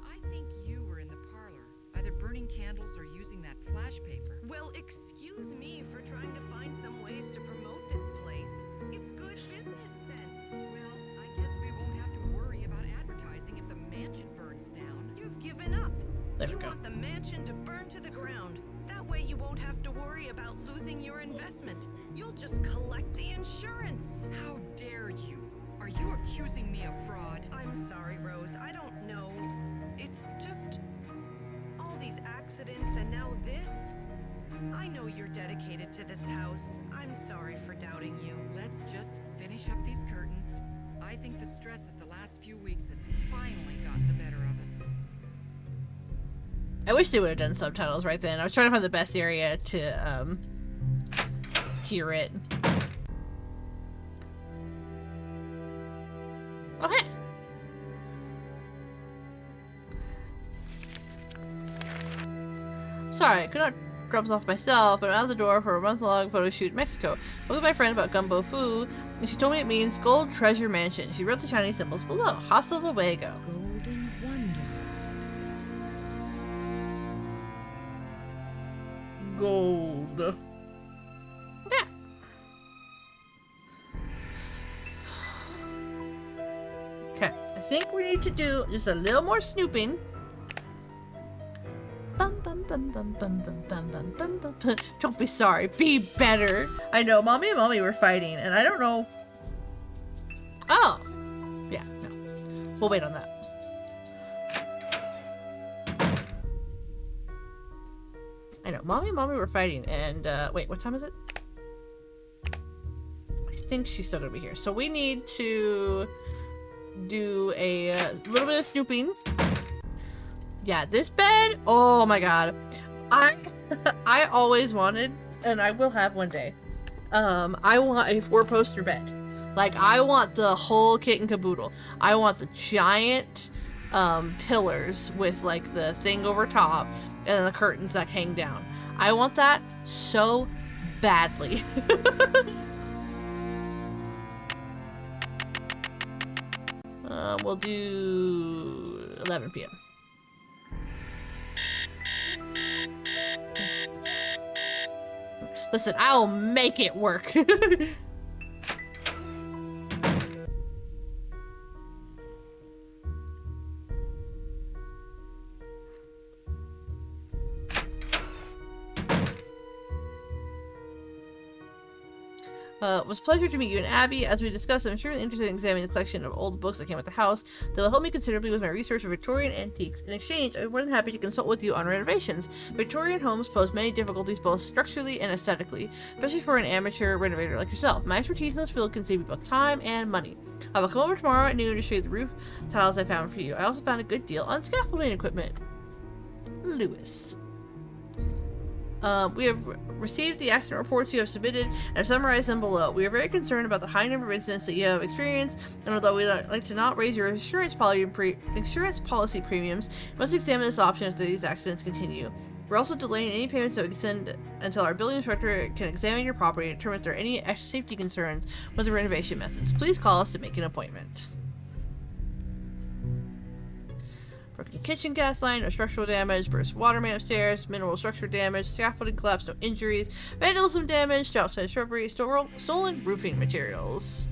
I think you were in the parlor, either burning candles or using that flash paper. Well, excuse me for trying to find some ways to promote this place. It's good business sense. Well, I guess we won't have to worry about advertising if the mansion burns down. You've given up. There we You go. want the mansion to burn to the ground. That way you won't have to worry about losing your investment. You'll just collect the insurance. How dare you? Are you accusing me of fraud? I'm sorry, Rose. I don't know It's just all these accidents and now this. I know you're dedicated to this house. I'm sorry for doubting you. Let's just finish up these curtains. I think the stress of the last few weeks has finally gotten the better of us. I wish they would have done subtitles right then. I was trying to find the best area to hear it. Okay. Sorry, I could not drop this off myself, but I'm out the door for a month-long photo shoot in Mexico. I spoke with my friend about gumbo fu, and she told me it means Gold Treasure Mansion. She wrote the Chinese symbols below. Hasta luego. Golden Wonder. Gold. Yeah. Okay, I think we need to do just a little more snooping. Bum, bum, bum, bum, bum, bum, bum, bum, bum, bum, bum. Don't be sorry, be better. I know, Mommy and Mommy were fighting, and I don't know. Oh! Yeah, no. We'll wait on that. I know, Mommy and Mommy were fighting, and, wait, what time is it? I think she's still gonna be here. So we need to do a little bit of snooping. Yeah, this bed, oh my god. I always wanted, and I will have one day, I want a 4-poster bed. Like, I want the whole kit and caboodle. I want the giant pillars with, like, the thing over top, and then the curtains that hang down. I want that so badly. We'll do 11 p.m. Listen, I'll make it work. It was a pleasure to meet you and Abby. As we discussed, I'm sure interested in examining the collection of old books that came with the house that will help me considerably with my research of Victorian antiques. In exchange, I'm more than happy to consult with you on renovations. Victorian homes pose many difficulties both structurally and aesthetically, especially for an amateur renovator like yourself. My expertise in this field can save you both time and money. I will come over tomorrow at noon to show you the roof tiles I found for you. I also found a good deal on scaffolding equipment. Lewis. We have received the accident reports you have submitted and have summarized them below. We are very concerned about the high number of incidents that you have experienced, and although we like to not raise your insurance policy premiums, you must examine this option if these accidents continue. We're also delaying any payments that we can send until our building inspector can examine your property and determine if there are any extra safety concerns with the renovation methods. Please call us to make an appointment. Broken kitchen gas line, no structural damage, burst water main upstairs, minimal structure damage, scaffolding collapse, no injuries, vandalism damage to outside shrubbery, stolen roofing materials.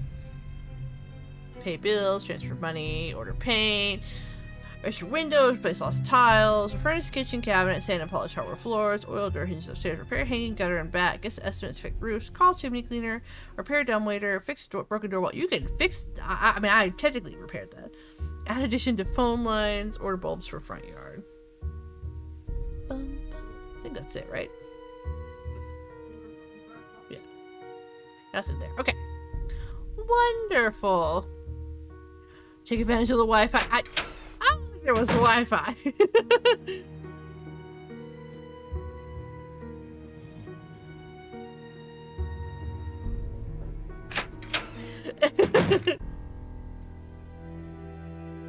Pay bills, transfer money, order paint, extra windows, replace lost tiles, refurnish kitchen cabinet, sand and polish hardwood floors, oil door hinges upstairs, repair hanging gutter and back, guess estimates, fix roofs, call chimney cleaner, repair dumbwaiter, fix broken door wall. You can fix, I mean, I technically repaired that. Add addition to phone lines, order bulbs for front yard. I think that's it, right? Yeah. Nothing there. Okay. Wonderful. Take advantage of the Wi-Fi. I don't think there was Wi-Fi.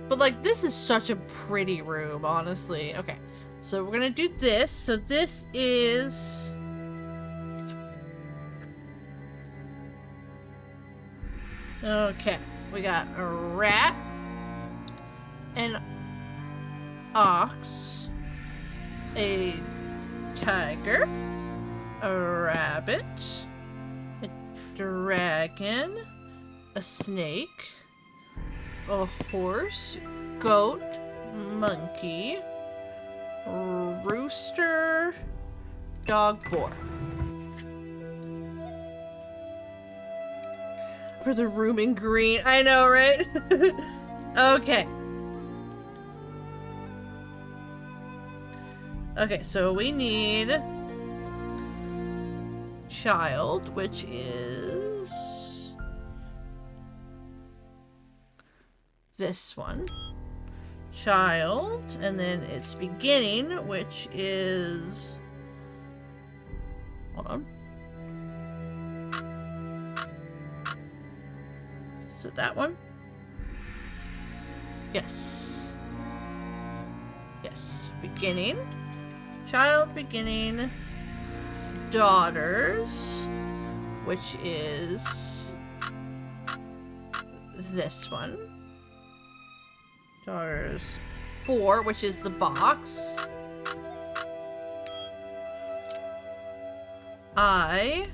But, like, this is such a pretty room, honestly. Okay, so we're gonna do this. So this is... Okay, we got a rat, an ox, a tiger, a rabbit, a dragon, a snake, a horse, goat, monkey, rooster, dog, boar. For the room in green. I know, right? Okay. Okay, so we need child, which is this one. Child, and then it's beginning, which is, hold on. Is it that one? Yes. Yes. Beginning. Child, beginning. Daughters, which is this one. Daughters 4, which is the box. I,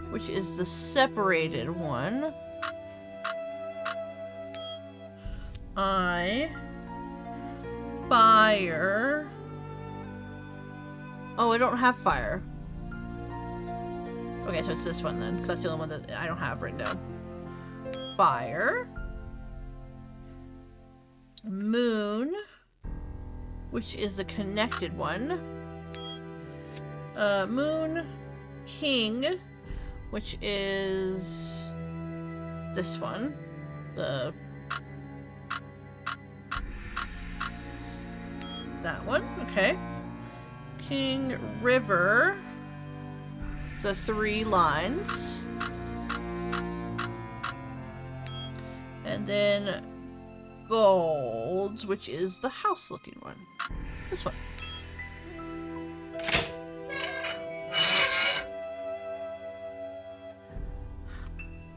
which is the separated one. I, fire. Oh, I don't have fire. Okay, so it's this one then, because that's the only one that I don't have written down. Fire. Moon, which is the connected one. Moon. King, which is this one. That one, okay. King, River. So 3 lines. And then Gold, which is the house looking one. This one.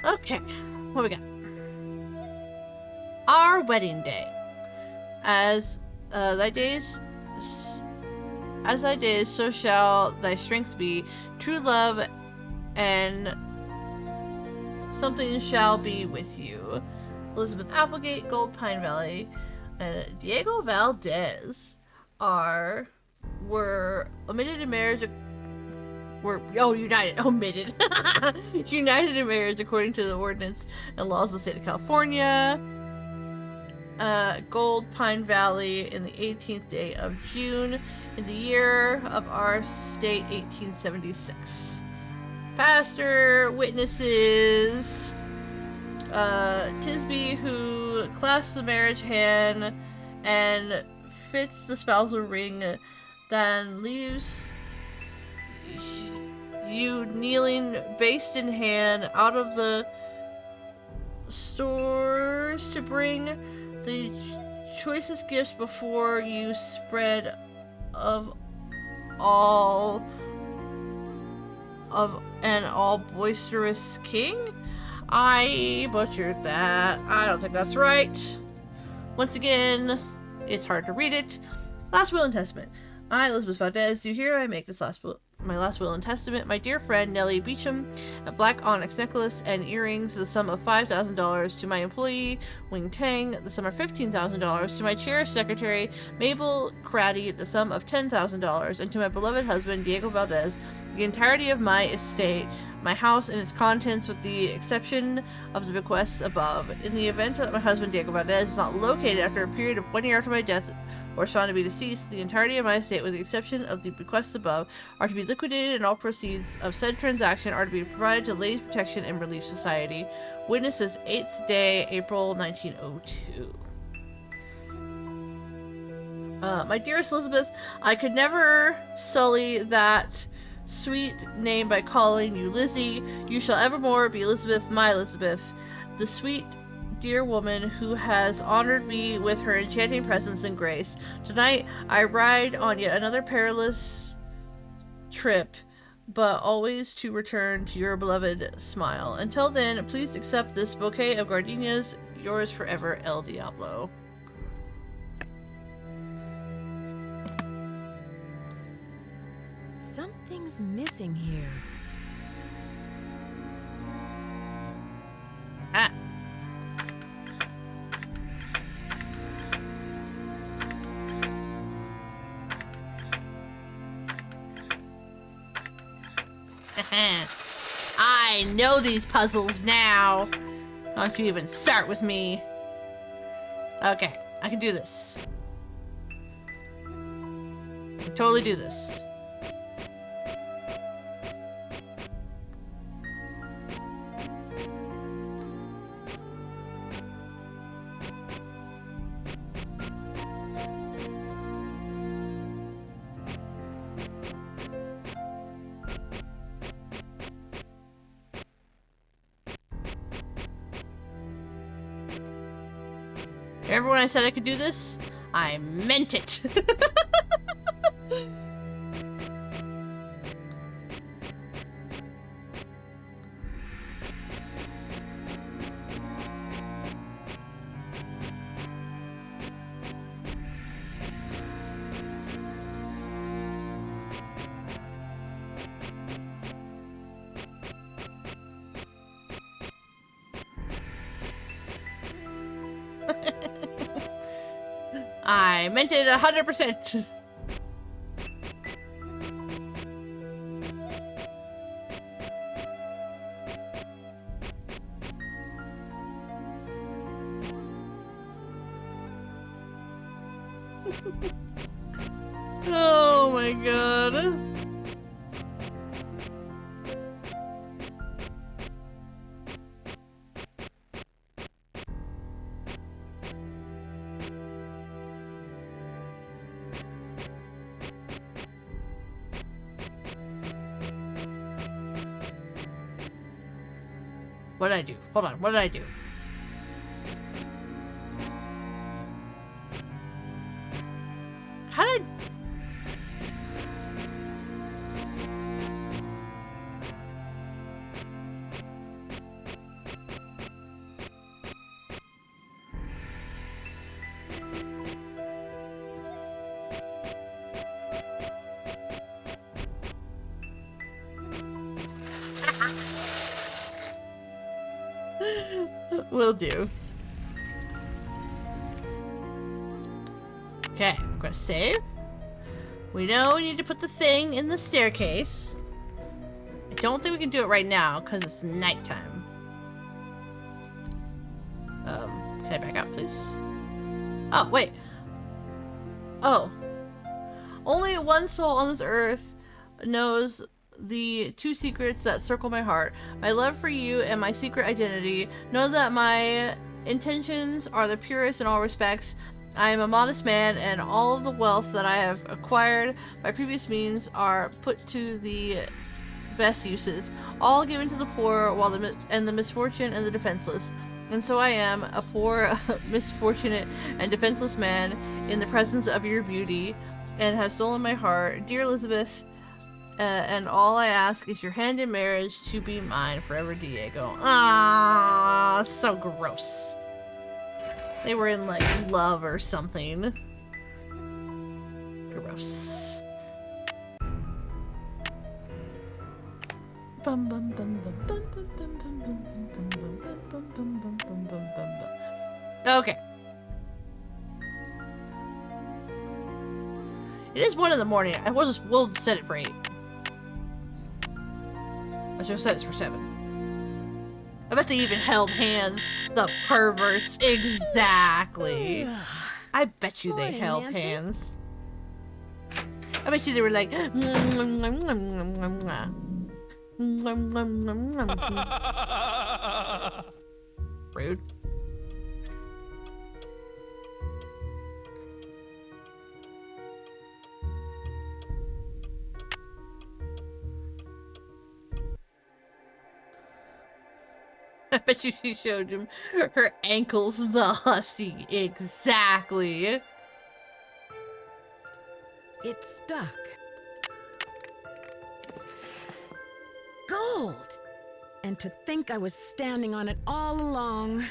Okay, what we got? Our wedding day. As thy days, so shall thy strength be. True love and something shall be with you. Elizabeth Applegate, Gold Pine Valley, and Diego Valdez were omitted in marriage. Omitted. United in marriage according to the ordinance and laws of the state of California. Gold Pine Valley in the 18th day of June in the year of our state 1876. Pastor, witnesses, Tisby, who clasps the marriage hand and fits the spousal ring, then leaves you kneeling, basin in hand, out of the stores to bring the choicest gifts before you spread of all boisterous king. I butchered that. I don't think that's right. Once again, it's hard to read it. Last will and testament. I, Elizabeth Valdez, do hereby make this my last will and testament. My dear friend Nellie Beecham, a black onyx necklace and earrings, the sum of $5,000 to my employee Wing Tang, the sum of $15,000 to my cherished secretary Mabel Craddy, the sum of $10,000, and to my beloved husband Diego Valdez, the entirety of my estate, my house and its contents, with the exception of the bequests above. In the event that my husband Diego Valdez is not located after a period of 1 year after my death, or is found to be deceased, the entirety of my estate, with the exception of the bequests above, are to be liquidated, and all proceeds of said transaction are to be provided to Ladies Protection and Relief Society. Witnesses 8th day, April 1902. My dearest Elizabeth, I could never sully that sweet name by calling you Lizzie. You shall evermore be Elizabeth, my Elizabeth, the sweet dear woman who has honored me with her enchanting presence and grace. Tonight I ride on yet another perilous trip, but always to return to your beloved smile. Until then, please accept this bouquet of gardenias. Yours forever, El Diablo. Something's missing here. Ah. I know these puzzles now. Don't you even start with me. Okay, I can do this. I can totally do this. Remember when I said I could do this? I meant it. I meant it 100%. Oh my god. What did I do? Hold on, what did I do? How did... Will do. Okay, I'm gonna save. We know we need to put the thing in the staircase. I don't think we can do it right now because it's nighttime. Can I back up, please? Oh, wait. Oh. Only one soul on this earth knows the two secrets that circle my heart. My love for you and my secret identity. Know that my intentions are the purest in all respects. I am a modest man, and all of the wealth that I have acquired by previous means are put to the best uses, all given to the poor while the misfortune and the defenseless. And so I am a poor, misfortunate, and defenseless man in the presence of your beauty, and have stolen my heart, dear Elizabeth. And all I ask is your hand in marriage to be mine forever, Diego. Ah, so gross. They were in, like, love or something. Gross. Okay. It is 1 in the morning. We'll set it for 8. I should have set it for 7. I bet they even held hands. The perverts. Exactly. I bet you they held hands. I bet you they were like... Rude. I bet you she showed him her ankles, the hussy. Exactly. It's stuck. Gold! And to think I was standing on it all along.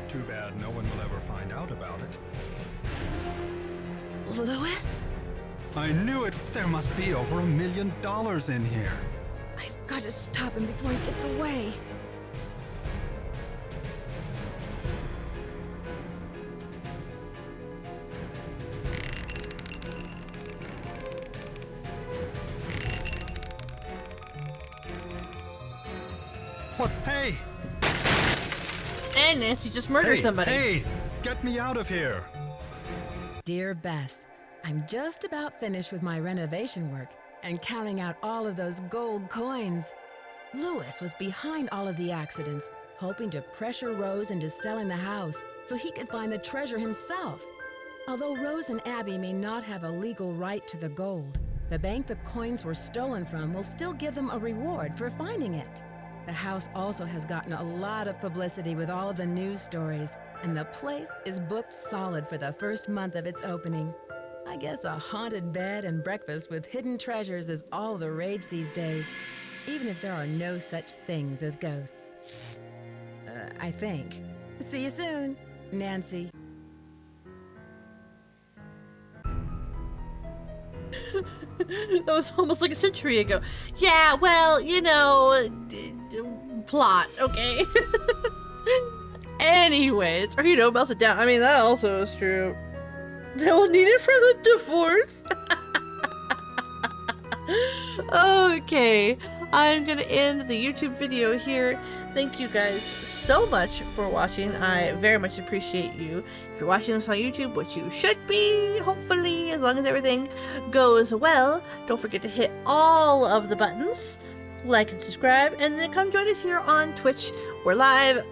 Too bad no one will ever find out about it. Louis? I knew it! There must be over $1 million in here. I've got to stop him before he gets away. What? Hey! And Nancy just murdered somebody. Hey! Get me out of here! Dear Bess, I'm just about finished with my renovation work and counting out all of those gold coins. Lewis was behind all of the accidents, hoping to pressure Rose into selling the house so he could find the treasure himself. Although Rose and Abby may not have a legal right to the gold, the bank the coins were stolen from will still give them a reward for finding it. The house also has gotten a lot of publicity with all of the news stories, and the place is booked solid for the first month of its opening. I guess a haunted bed and breakfast with hidden treasures is all the rage these days, even if there are no such things as ghosts. I think. See you soon, Nancy. That was almost like a century ago. Yeah, well, you know, plot, okay? Anyways, or you know, melt it down. I mean, that also is true. They will need it for the divorce. Okay, I'm gonna end the YouTube video here. Thank you guys so much for watching. I very much appreciate you. If you're watching this on YouTube, which you should be, hopefully, as long as everything goes well, don't forget to hit all of the buttons, like and subscribe, and then come join us here on Twitch. We're live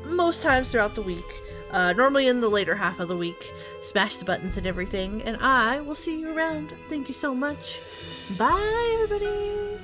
most times throughout the week, normally in the later half of the week. Smash the buttons and everything, and I will see you around. Thank you so much. Bye, everybody.